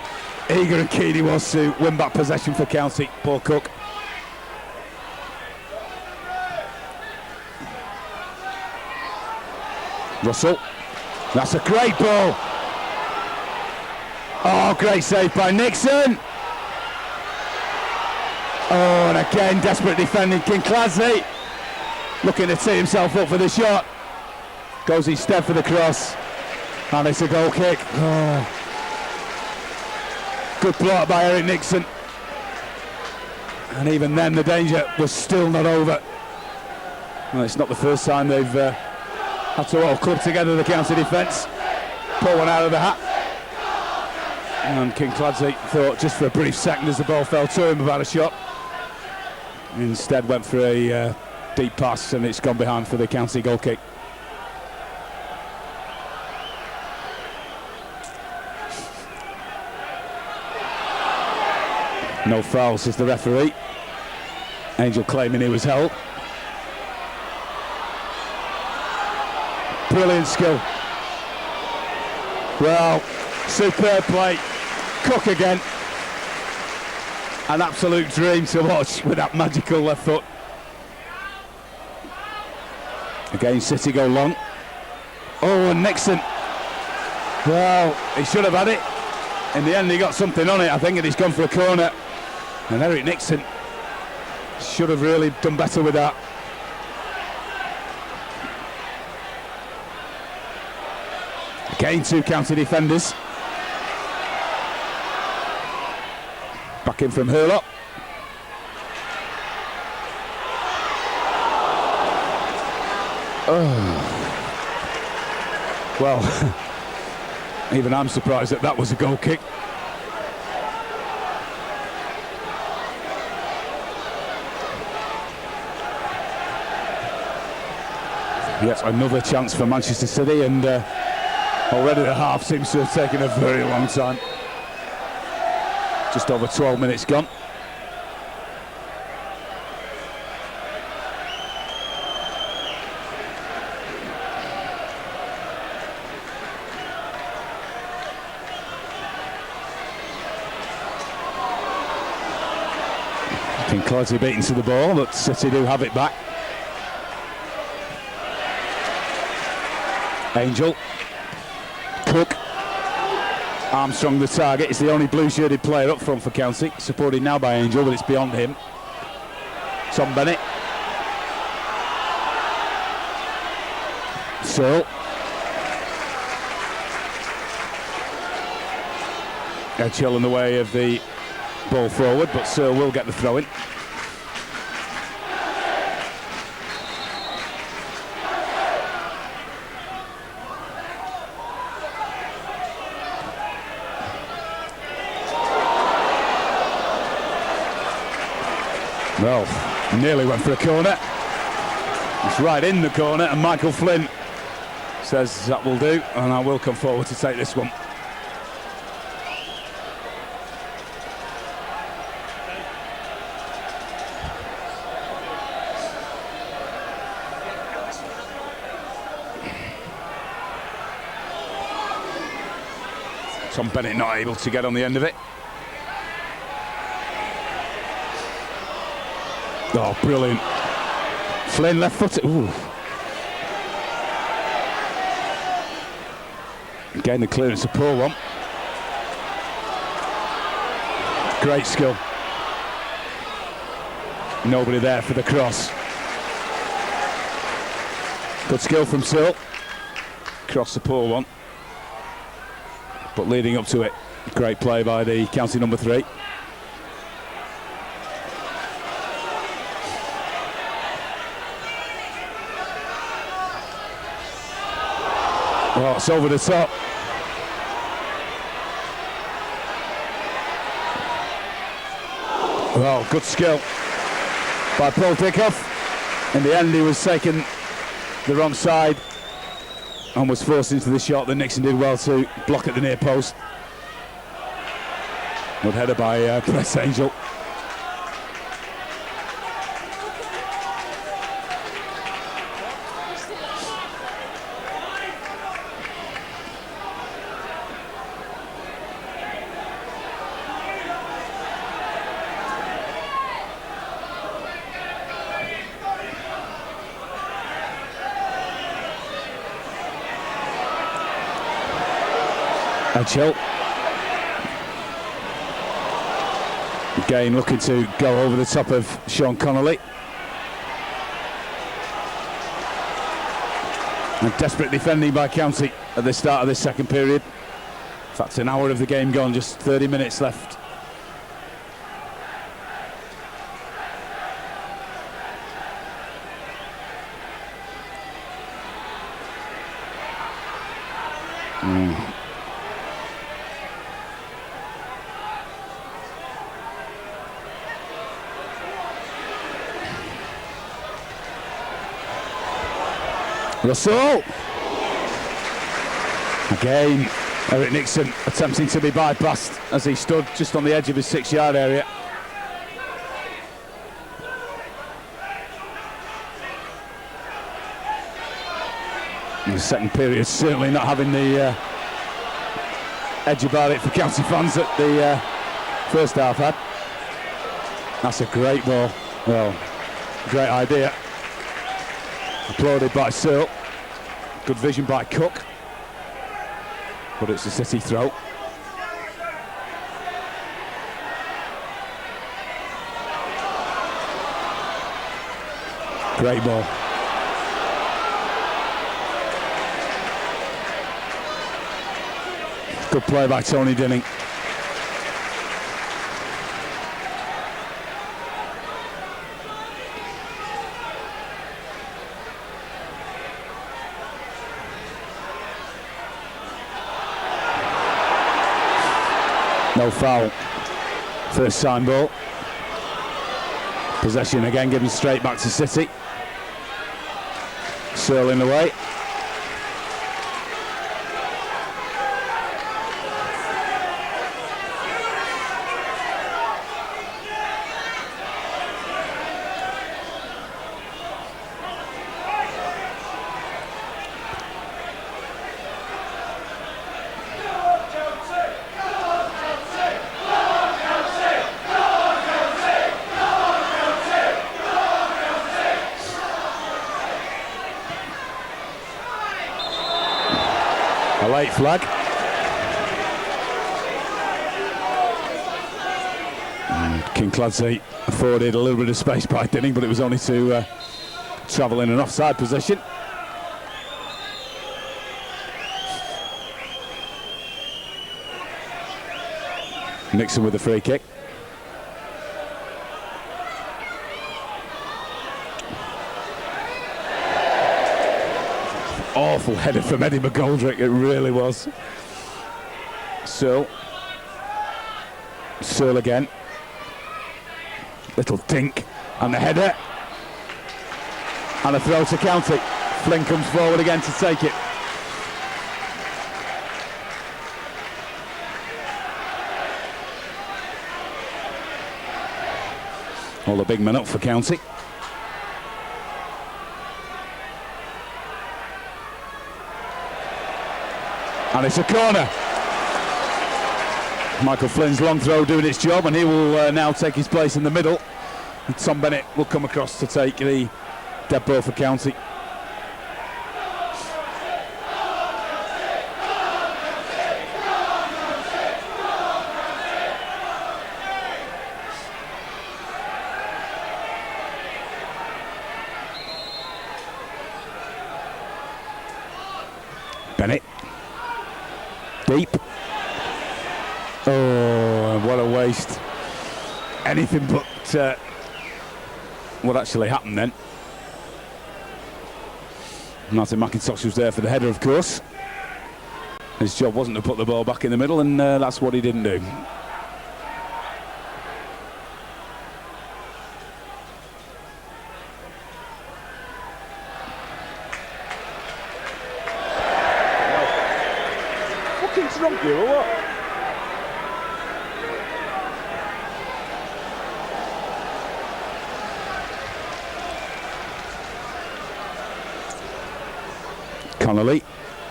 eager and keen he was to win back possession for County, Paul Cook. Russell, that's a great ball. Oh, great save by Nixon. Oh, and again, desperate defending Kincladze. Looking to tee himself up for the shot. Goes instead for the cross. And it's a goal kick. Oh. Good block by Eric Nixon. And even then, the danger was still not over. Well, it's not the first time they've had to all club together, the County defence. Pull one out of the hat. And Kincladze thought just for a brief second as the ball fell to him about a shot. Instead went for a deep pass, and it's gone behind for the County goal kick. No foul, says the referee. Angel claiming he was held. Brilliant skill. Well, superb play. Cook again. An absolute dream to watch with that magical left foot. Again, City go long. Oh, and Nixon. Well, he should have had it. In the end, he got something on it, I think, and he's gone for a corner. And Eric Nixon should have really done better with that. Again, two County defenders. Back in from Hurlock. Oh. Well, even I'm surprised that was a goal kick. Yet another chance for Manchester City, and already the half seems to have taken a very long time. Just over 12 minutes gone. Kincladze beaten to the ball, but City do have it back. Angel, Cook, Armstrong the target. It's the only blue-shirted player up front for County, supported now by Angel, but it's beyond him. Tom Bennett. Searle. Edgehill in the way of the ball forward, but Searle will get the throw-in. Well, nearly went for a corner. It's right in the corner, and Michael Flynn says that will do, and I will come forward to take this one. Tom Bennett not able to get on the end of it. Oh, brilliant. Flynn left footed. Ooh. Again, the clearance, a poor one. Great skill. Nobody there for the cross. Good skill from Searle. Cross, a poor one. But leading up to it, great play by the County number 3. Oh, it's over the top. Well, good skill by Paul Dickoff. In the end, he was taken the wrong side and was forced into the shot that Nixon did well to block at the near post. Good header by Press Angel. Edgehill. Again looking to go over the top of Sean Connolly. And desperate defending by County at the start of this second period. In fact, an hour of the game gone, just 30 minutes left. Russell! Again, Eric Nixon attempting to be bypassed as he stood just on the edge of his 6-yard area. In the second period, certainly not having the edge about it for County fans that the first half had. That's a great ball. Well, great idea. Applauded by Searle. Good vision by Cook. But it's a City throw. Great ball. Good play by Tony Dinning. No foul. First sign ball. Possession again given straight back to City. Searle in the way. A late flag. And Kincladze afforded a little bit of space by Dinning, but it was only to travel in an offside position. Nixon with the free kick. Awful header from Eddie McGoldrick, it really was. Searle again. Little dink, and the header. And a throw to County. Flynn comes forward again to take it. All the big men up for County. And it's a corner. Michael Flynn's long throw doing its job, and he will now take his place in the middle. And Tom Bennett will come across to take the dead ball for County. Bennett. Deep. Oh, what a waste. Anything but what actually happened then. Martin McIntosh was there for the header, of course. His job wasn't to put the ball back in the middle, and that's what he didn't do. Fucking drunk you or what? Connolly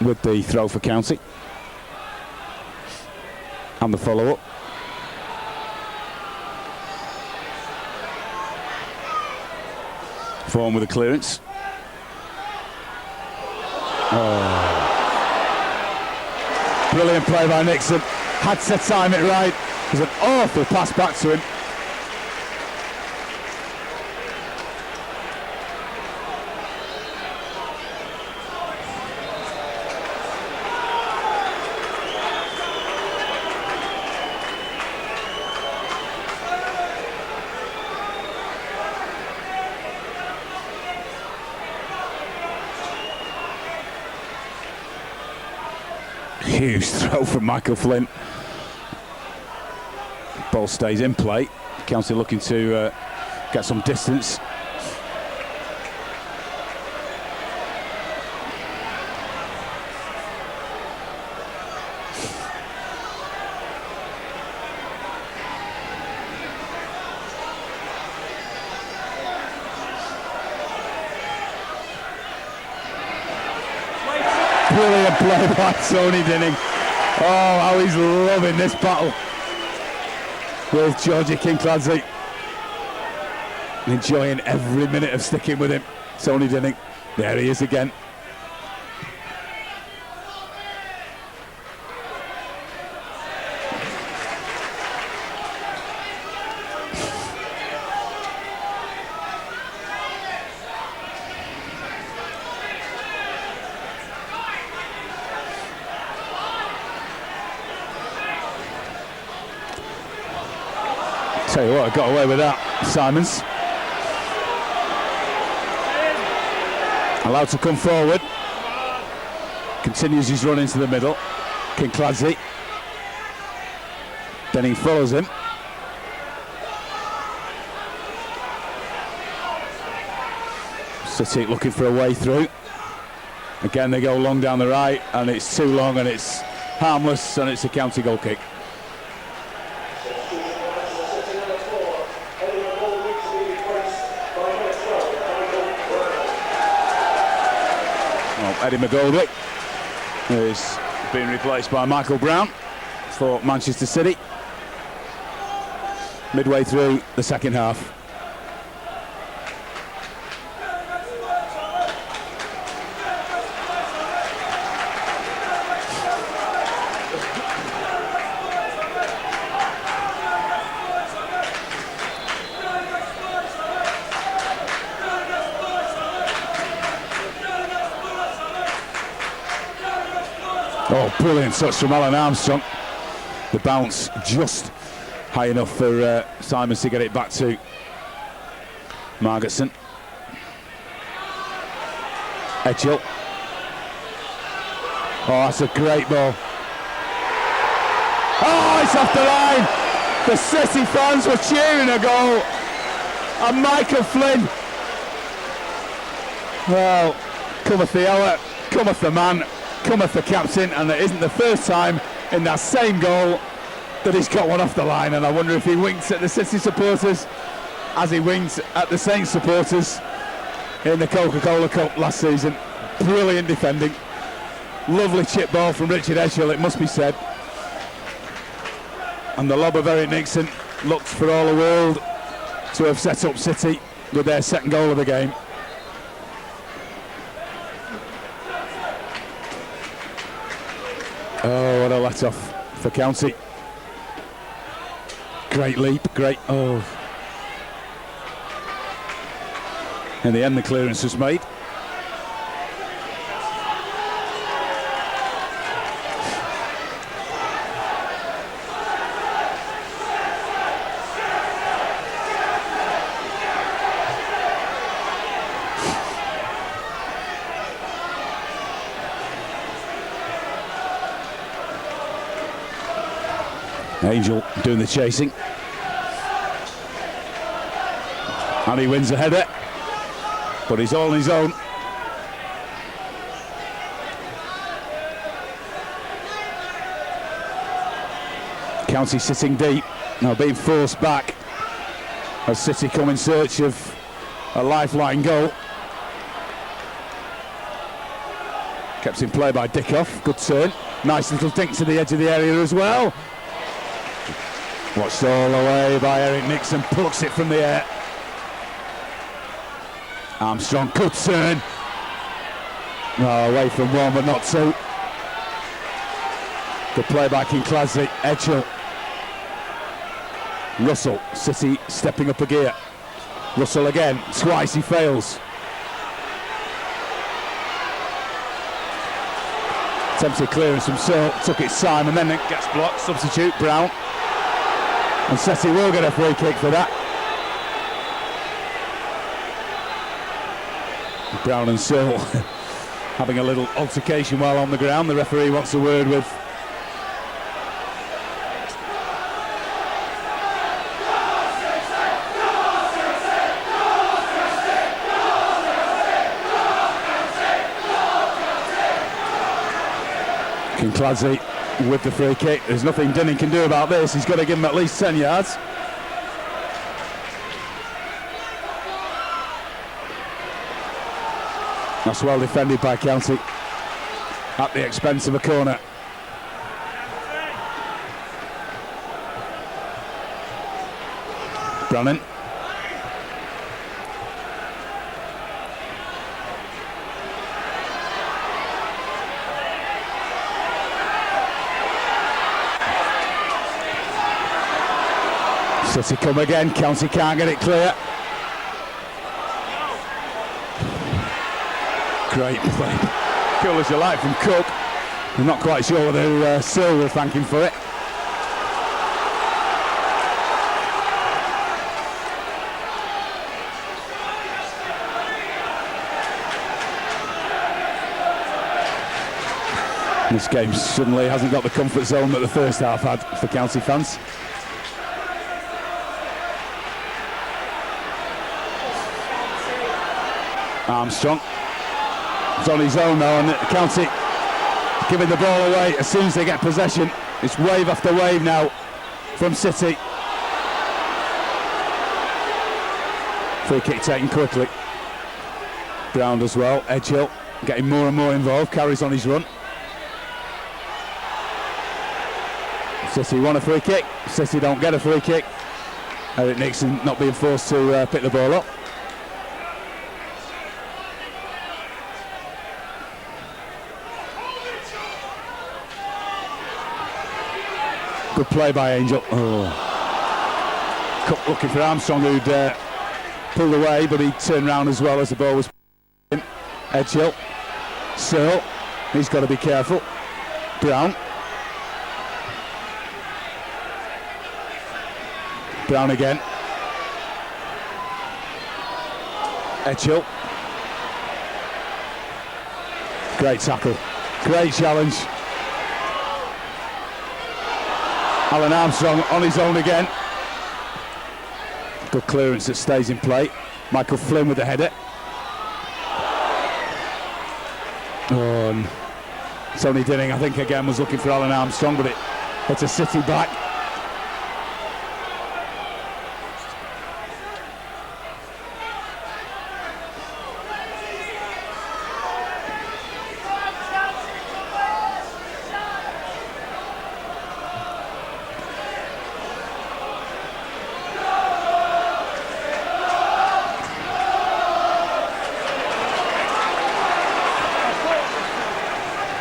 with the throw for County. And the follow-up. Vaughan with a clearance. Oh. brilliant play by Nixon. Had to time it right. It was an awful pass back to him. Huge throw from Michael Flynn. Ball stays in play. County looking to get some distance. Brilliant play by Tony Dinning. Oh, how he's loving this battle with Georgie Kincladze. Enjoying every minute of sticking with him. Tony Dinning, there he is again. Tell you what, I got away with that. Simons allowed to come forward. Continues his run into the middle. Kincladze. Then he follows him. City looking for a way through. Again, they go long down the right, and it's too long, and it's harmless, and it's a county goal kick. Eddie McGoldrick is being replaced by Michael Brown for Manchester City. Midway through the second half. Oh, brilliant touch from Alan Armstrong. The bounce just high enough for Simons to get it back to Margetson. Edghill. Oh, that's a great ball. Oh, it's off the line. The City fans were cheering a goal. And Michael Flynn. Well, cometh the hour, cometh the man, cometh the captain, and it isn't the first time in that same goal that he's got one off the line. And I wonder if he winked at the City supporters as he winked at the Saints supporters in the Coca-Cola Cup last season. Brilliant defending. Lovely chip ball from Richard Edghill, it must be said. And the lob of Eric Nixon looked for all the world to have set up City with their second goal of the game. Oh, what a let-off for County. Great leap, great... Oh. In the end, the clearance was made. Angel doing the chasing. And he wins the header. But he's all on his own. County sitting deep. Now being forced back as City come in search of a lifeline goal. Kept in play by Dickoff. Good turn. Nice little dink to the edge of the area as well. Watched all the way by Eric Nixon, plucks it from the air. Armstrong, good turn. Oh, away from one, but not two. Good play by Kincladze, Edgehill. Russell, City stepping up a gear. Russell again, twice he fails. Attempted clearance from Searle, took its time and then it gets blocked. Substitute, Brown. And City will get a free kick for that. Brown and Searle having a little altercation while on the ground. The referee wants a word with Kincladze with the free kick. There's nothing Dinning can do about this. He's got to give him at least 10 yards. That's well defended by County at the expense of a corner. Brannan. City come again, County can't get it clear. Great play. Cool as you like from Cook. I'm not quite sure whether Searle will thank him for it. This game suddenly hasn't got the comfort zone that the first half had for County fans. Armstrong. It's on his own now, and County giving the ball away as soon as they get possession. It's wave after wave now from City. Free kick taken quickly. Brown as well. Edgehill getting more and more involved, carries on his run. City want a free kick. City don't get a free kick. Eric Nixon not being forced to pick the ball up. Good play by Angel. Oh. Cook looking for Armstrong, who'd pulled away, but he turned round as well as the ball was in. Edgehill. Searle. He's got to be careful. Brown. Brown again. Edgehill. Great tackle. Great challenge. Alan Armstrong on his own again. Good clearance that stays in play. Michael Flynn with the header. Oh, and Tony Dinning, I think, again was looking for Alan Armstrong, but it hit a City back.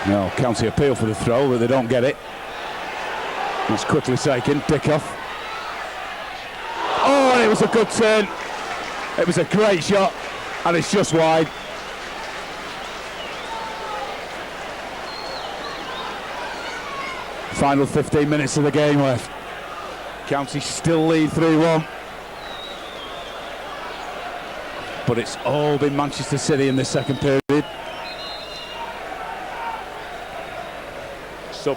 No, County appeal for the throw, but they don't get it. It's quickly taken, Dickoff. Oh, and it was a good turn. It was a great shot, and it's just wide. Final 15 minutes of the game left. County still lead 3-1. But it's all been Manchester City in this second period. So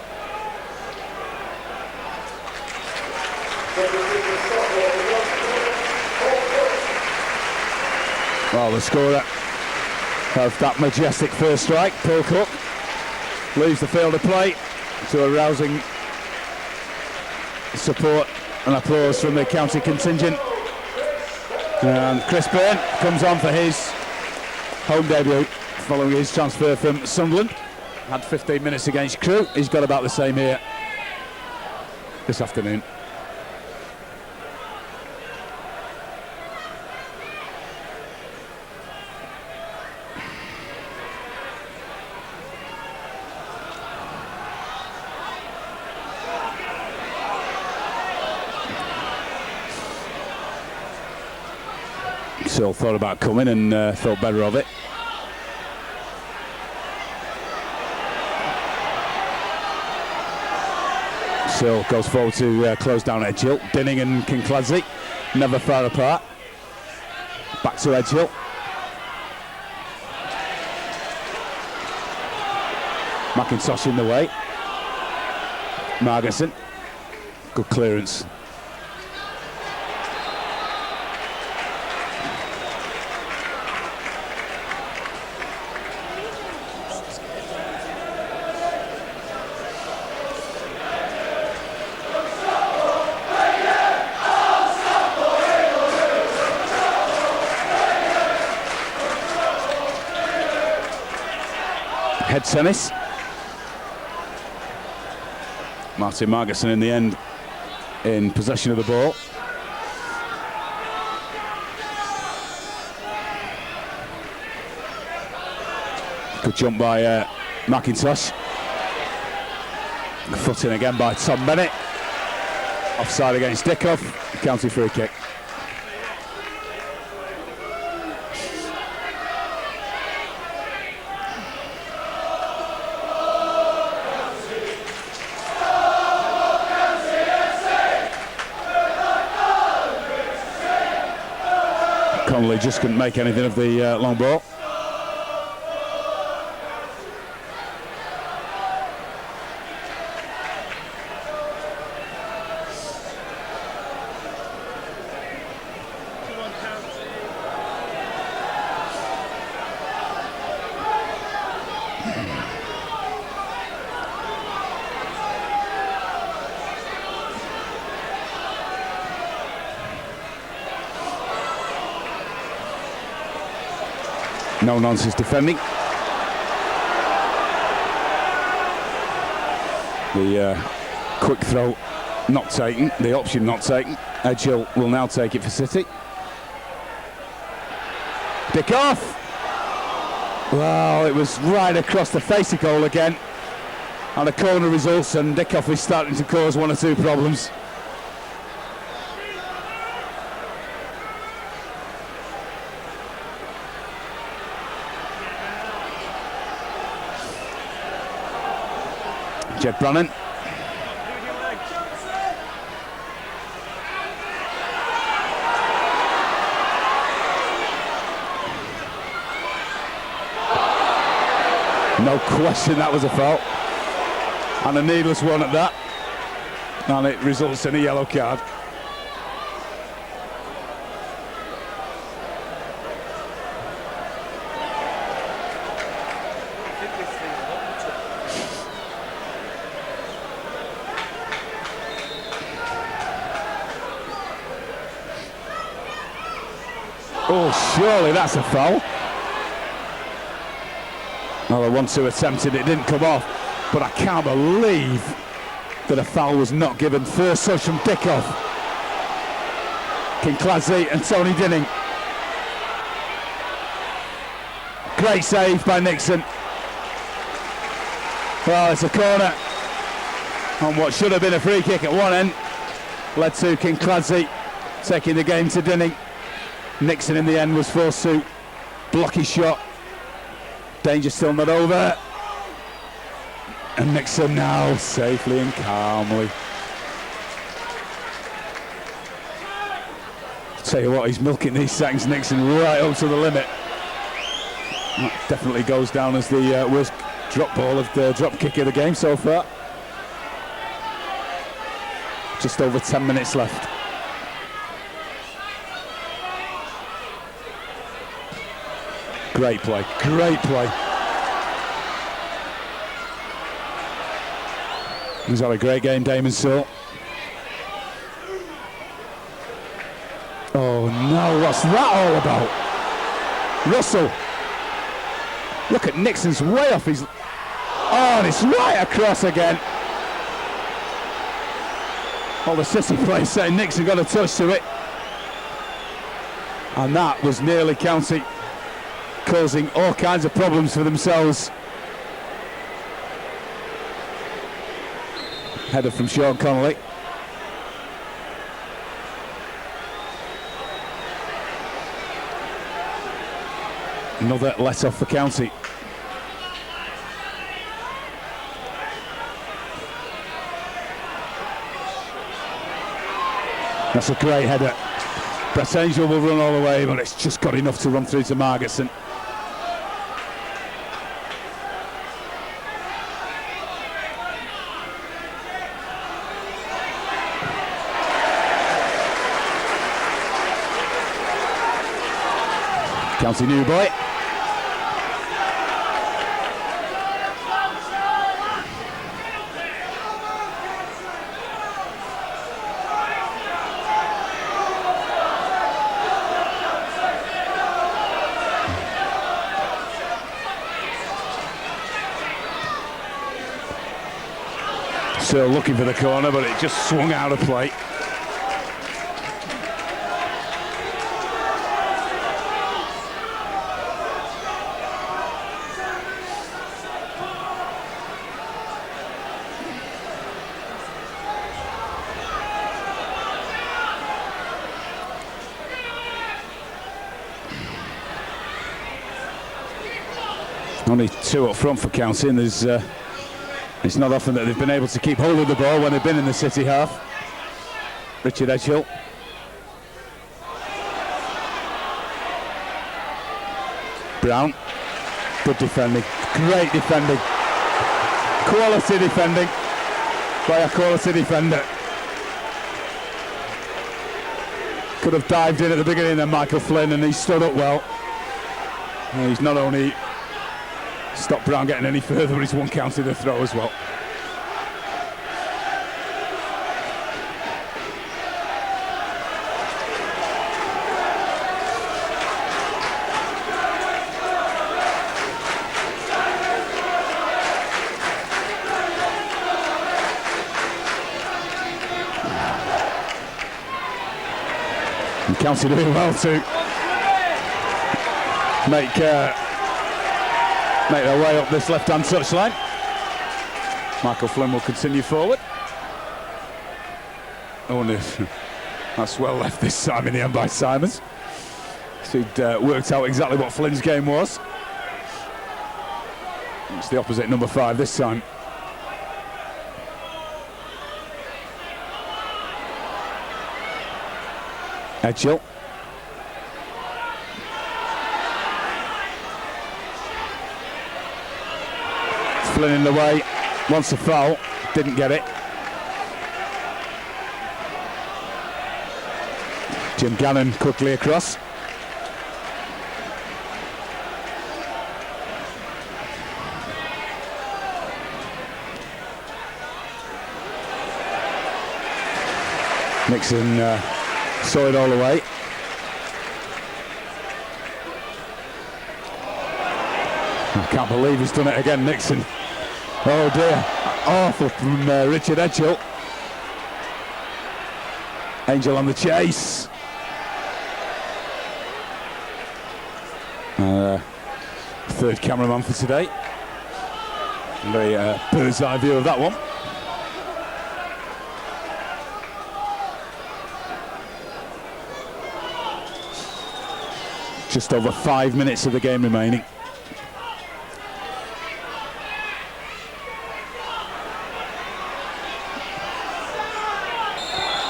well, the scorer of that majestic first strike, Paul Cook, leaves the field of play to a rousing support and applause from the County contingent. And Chris Byrne comes on for his home debut following his transfer from Sunderland. Had 15 minutes against Crewe. He's got about the same here this afternoon. Searle thought about coming and thought better of it. Searle goes forward to close down Edgehill. Dinning and Kincladze never far apart. Back to Edgehill. McIntosh in the way. Margerson. Good clearance. Head tennis. Martin Margerson in the end in possession of the ball. Good jump by McIntosh. Foot in again by Tom Bennett. Offside against Dickoff. County free kick. Connolly just couldn't make anything of the long ball. No nonsense defending. The quick throw not taken, the option not taken. Edgehill will now take it for City. Dickoff! Well, it was right across the face of goal again. And a corner results, and Dickoff is starting to cause one or two problems. Jed Brannan. No question that was a foul. And a needless one at that. And it results in a yellow card. Oh, surely that's a foul. Another 1-2 attempted, it didn't come off, but I can't believe that a foul was not given. First touch from Dickoff. Kincladze and Tony Dinning. Great save by Nixon. Well, it's a corner on what should have been a free kick at one end. Led to Kincladze taking the game to Dinning. Nixon in the end was forced to block his shot. Danger still not over. And Nixon now safely and calmly. Tell you what, he's milking these seconds, Nixon, right up to the limit. That definitely goes down as the worst drop ball of the drop kick of the game so far. Just over 10 minutes left. Great play, great play. He's had a great game, Damon Searle. Oh no, what's that all about? Russell. Look at Nixon's way off his... Oh, and it's right across again. All the City players saying Nixon got a touch to it. And that was nearly County causing all kinds of problems for themselves. Header from Sean Connolly. Another let off for County. That's a great header. Brett Angel will run all the way, but it's just got enough to run through to Margetson. County new boy. Still looking for the corner, but it just swung out of play. Only two up front for County, and it's not often that they've been able to keep hold of the ball when they've been in the City half. Richard Edgehill. Brown. Good defending. Great defending. Quality defending by a quality defender. Could have dived in at the beginning then, Michael Flynn, and he stood up well. And he's not only stopped Brown getting any further, but he's won County the throw as well. And County doing well to make their way up this left-hand touchline. Michael Flynn will continue forward. Oh, no. That's well left this time in the end by Simons. So he'd worked out exactly what Flynn's game was. It's the opposite number 5 this time. Edgehill. Flynn in the way, wants a foul, didn't get it. Jim Gannon quickly across. Nixon saw it all the way. I can't believe he's done it again, Nixon. Oh dear, awful from Richard Edgehill. Angel on the chase. Third cameraman for today. Very bird's eye view of that one. Just over 5 minutes of the game remaining.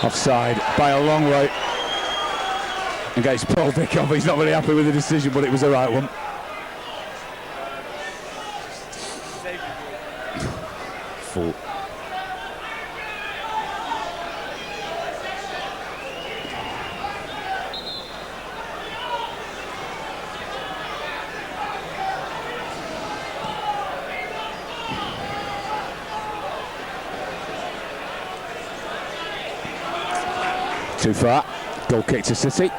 Offside by a long way against Paul Dickoff. He's not very happy with the decision, but it was the right one. Full. Too far. Goal kick to City.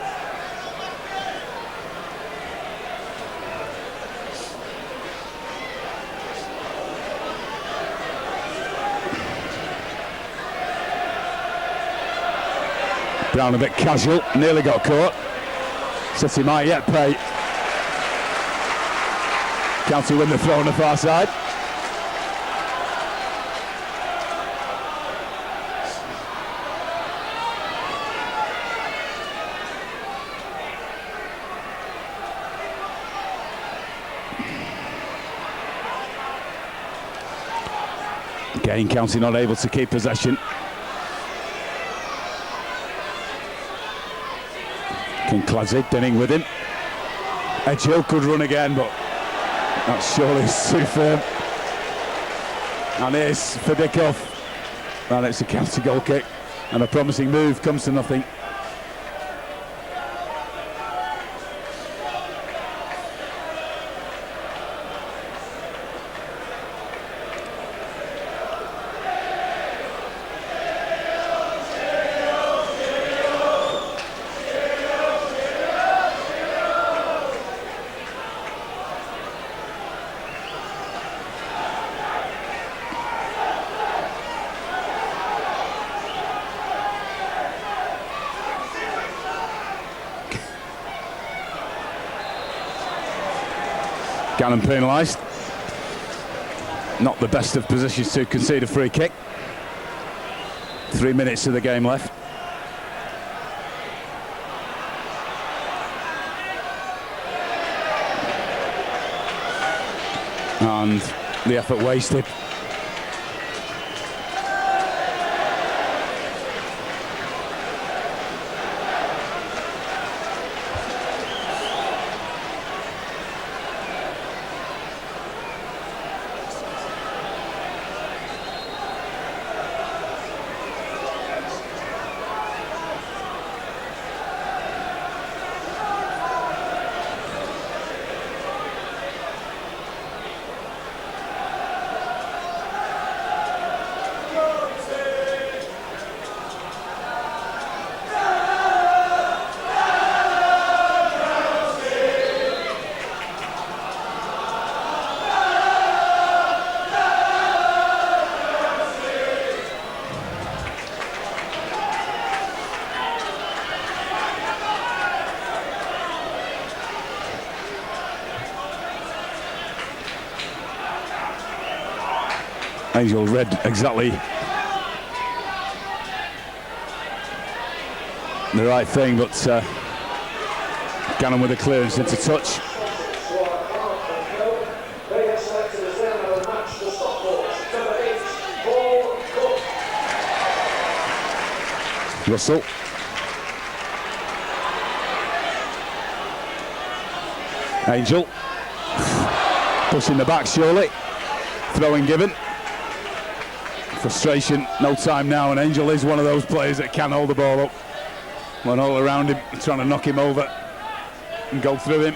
Brown a bit casual, nearly got caught. City might yet pay. County win the throw on the far side. Again, County not able to keep possession. Kincladze, Dinning with him. Edgehill could run again, but that surely is too firm. And it's for Dickoff. And it's a County goal kick. And a promising move comes to nothing. Gannon penalised. Not the best of positions to concede a free kick. 3 minutes of the game left. And the effort wasted. Angel read exactly the right thing, but Gannon with a clearance into touch. They have selected as their man of the match for Stockport, number 8, Paul Cook. Russell. Angel. Pushing the back surely. Throwing given. Frustration, no time now, and Angel is one of those players that can hold the ball up when all around him trying to knock him over and go through him.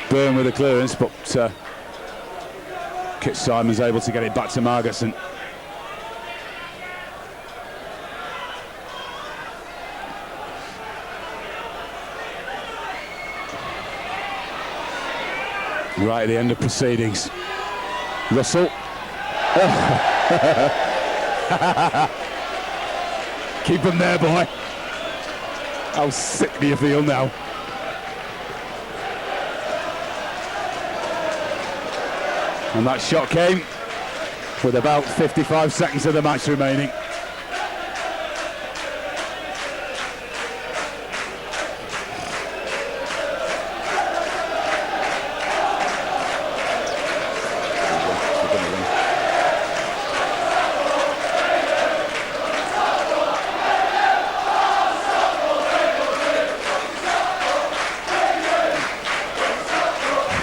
Byrne with a clearance, but Kit Simon's able to get it back to Margetson. Right at the end of proceedings. Russell. Keep him there, boy. How sick do you feel now? And that shot came with about 55 seconds of the match remaining.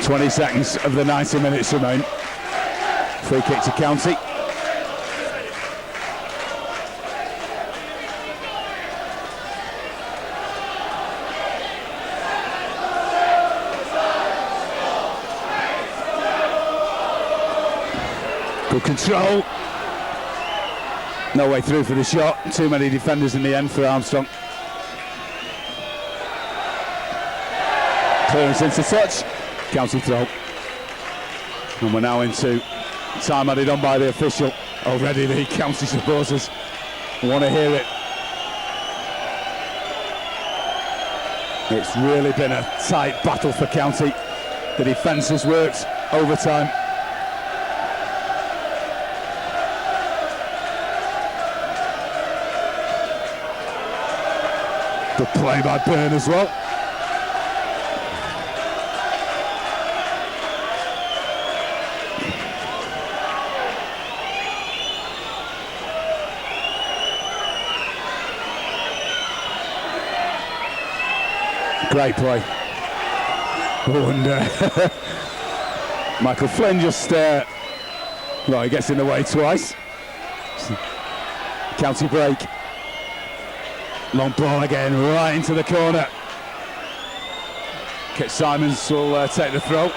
.20 seconds of the 90 minutes remain. Free kick to County. Good control. No way through for the shot. Too many defenders in the end for Armstrong. Clearance into touch. County throw. And we're now into time added on by the official. Already the County supporters want to hear it. It's really been a tight battle for County. The defence has worked overtime. Good play by Byrne as well. Great play. Oh, and Michael Flynn just, well, he gets in the way twice. County break. Long ball again, right into the corner. Kit Simons will take the throw.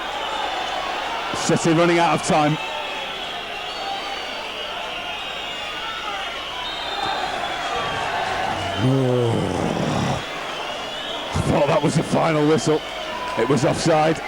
City running out of time. Oh. I thought that was the final whistle. It was offside.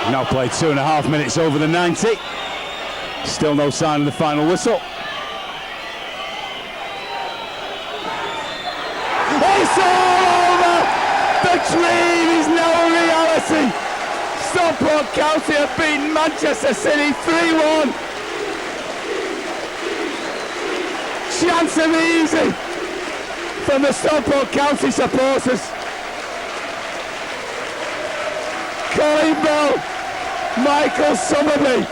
Now played 2.5 minutes over the 90. Still no sign of the final whistle. It's all over! The dream is now a reality! Stockport County have beaten Manchester City 3-1. Chance of easy from the Stockport County supporters. Colin Bell, Michael Summerby,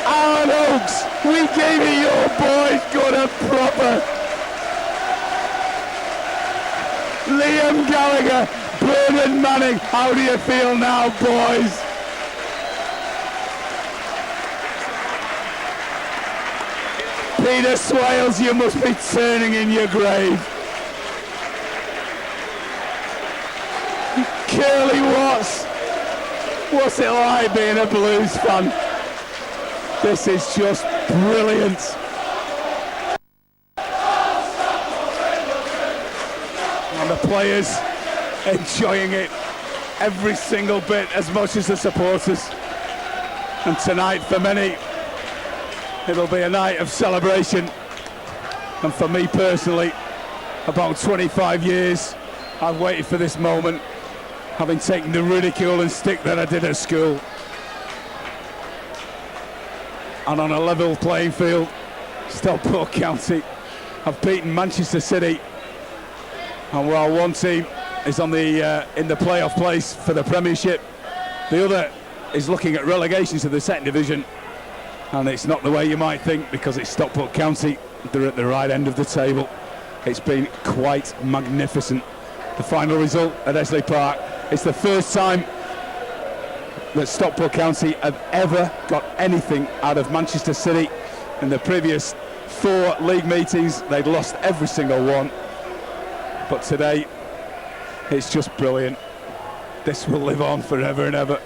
Alan Oakes, we gave you your boys good and proper. Liam Gallagher, Bernard Manning, how do you feel now, boys? Peter Swales, you must be turning in your grave. Curly Watts, what's it like being a Blues fan? This is just brilliant. And the players enjoying it every single bit as much as the supporters. And tonight, for many, it'll be a night of celebration. And for me personally, about 25 years, I've waited for this moment, having taken the ridicule and stick that I did at school. And on a level playing field, Stockport County have beaten Manchester City. And while one team is on the in the playoff place for the Premiership, the other is looking at relegation to the second division. And it's not the way you might think, because it's Stockport County. They're at the right end of the table. It's been quite magnificent. The final result at Esley Park. It's the first time that Stockport County have ever got anything out of Manchester City. In the previous 4 league meetings, they'd lost every single one. But today, it's just brilliant. This will live on forever and ever.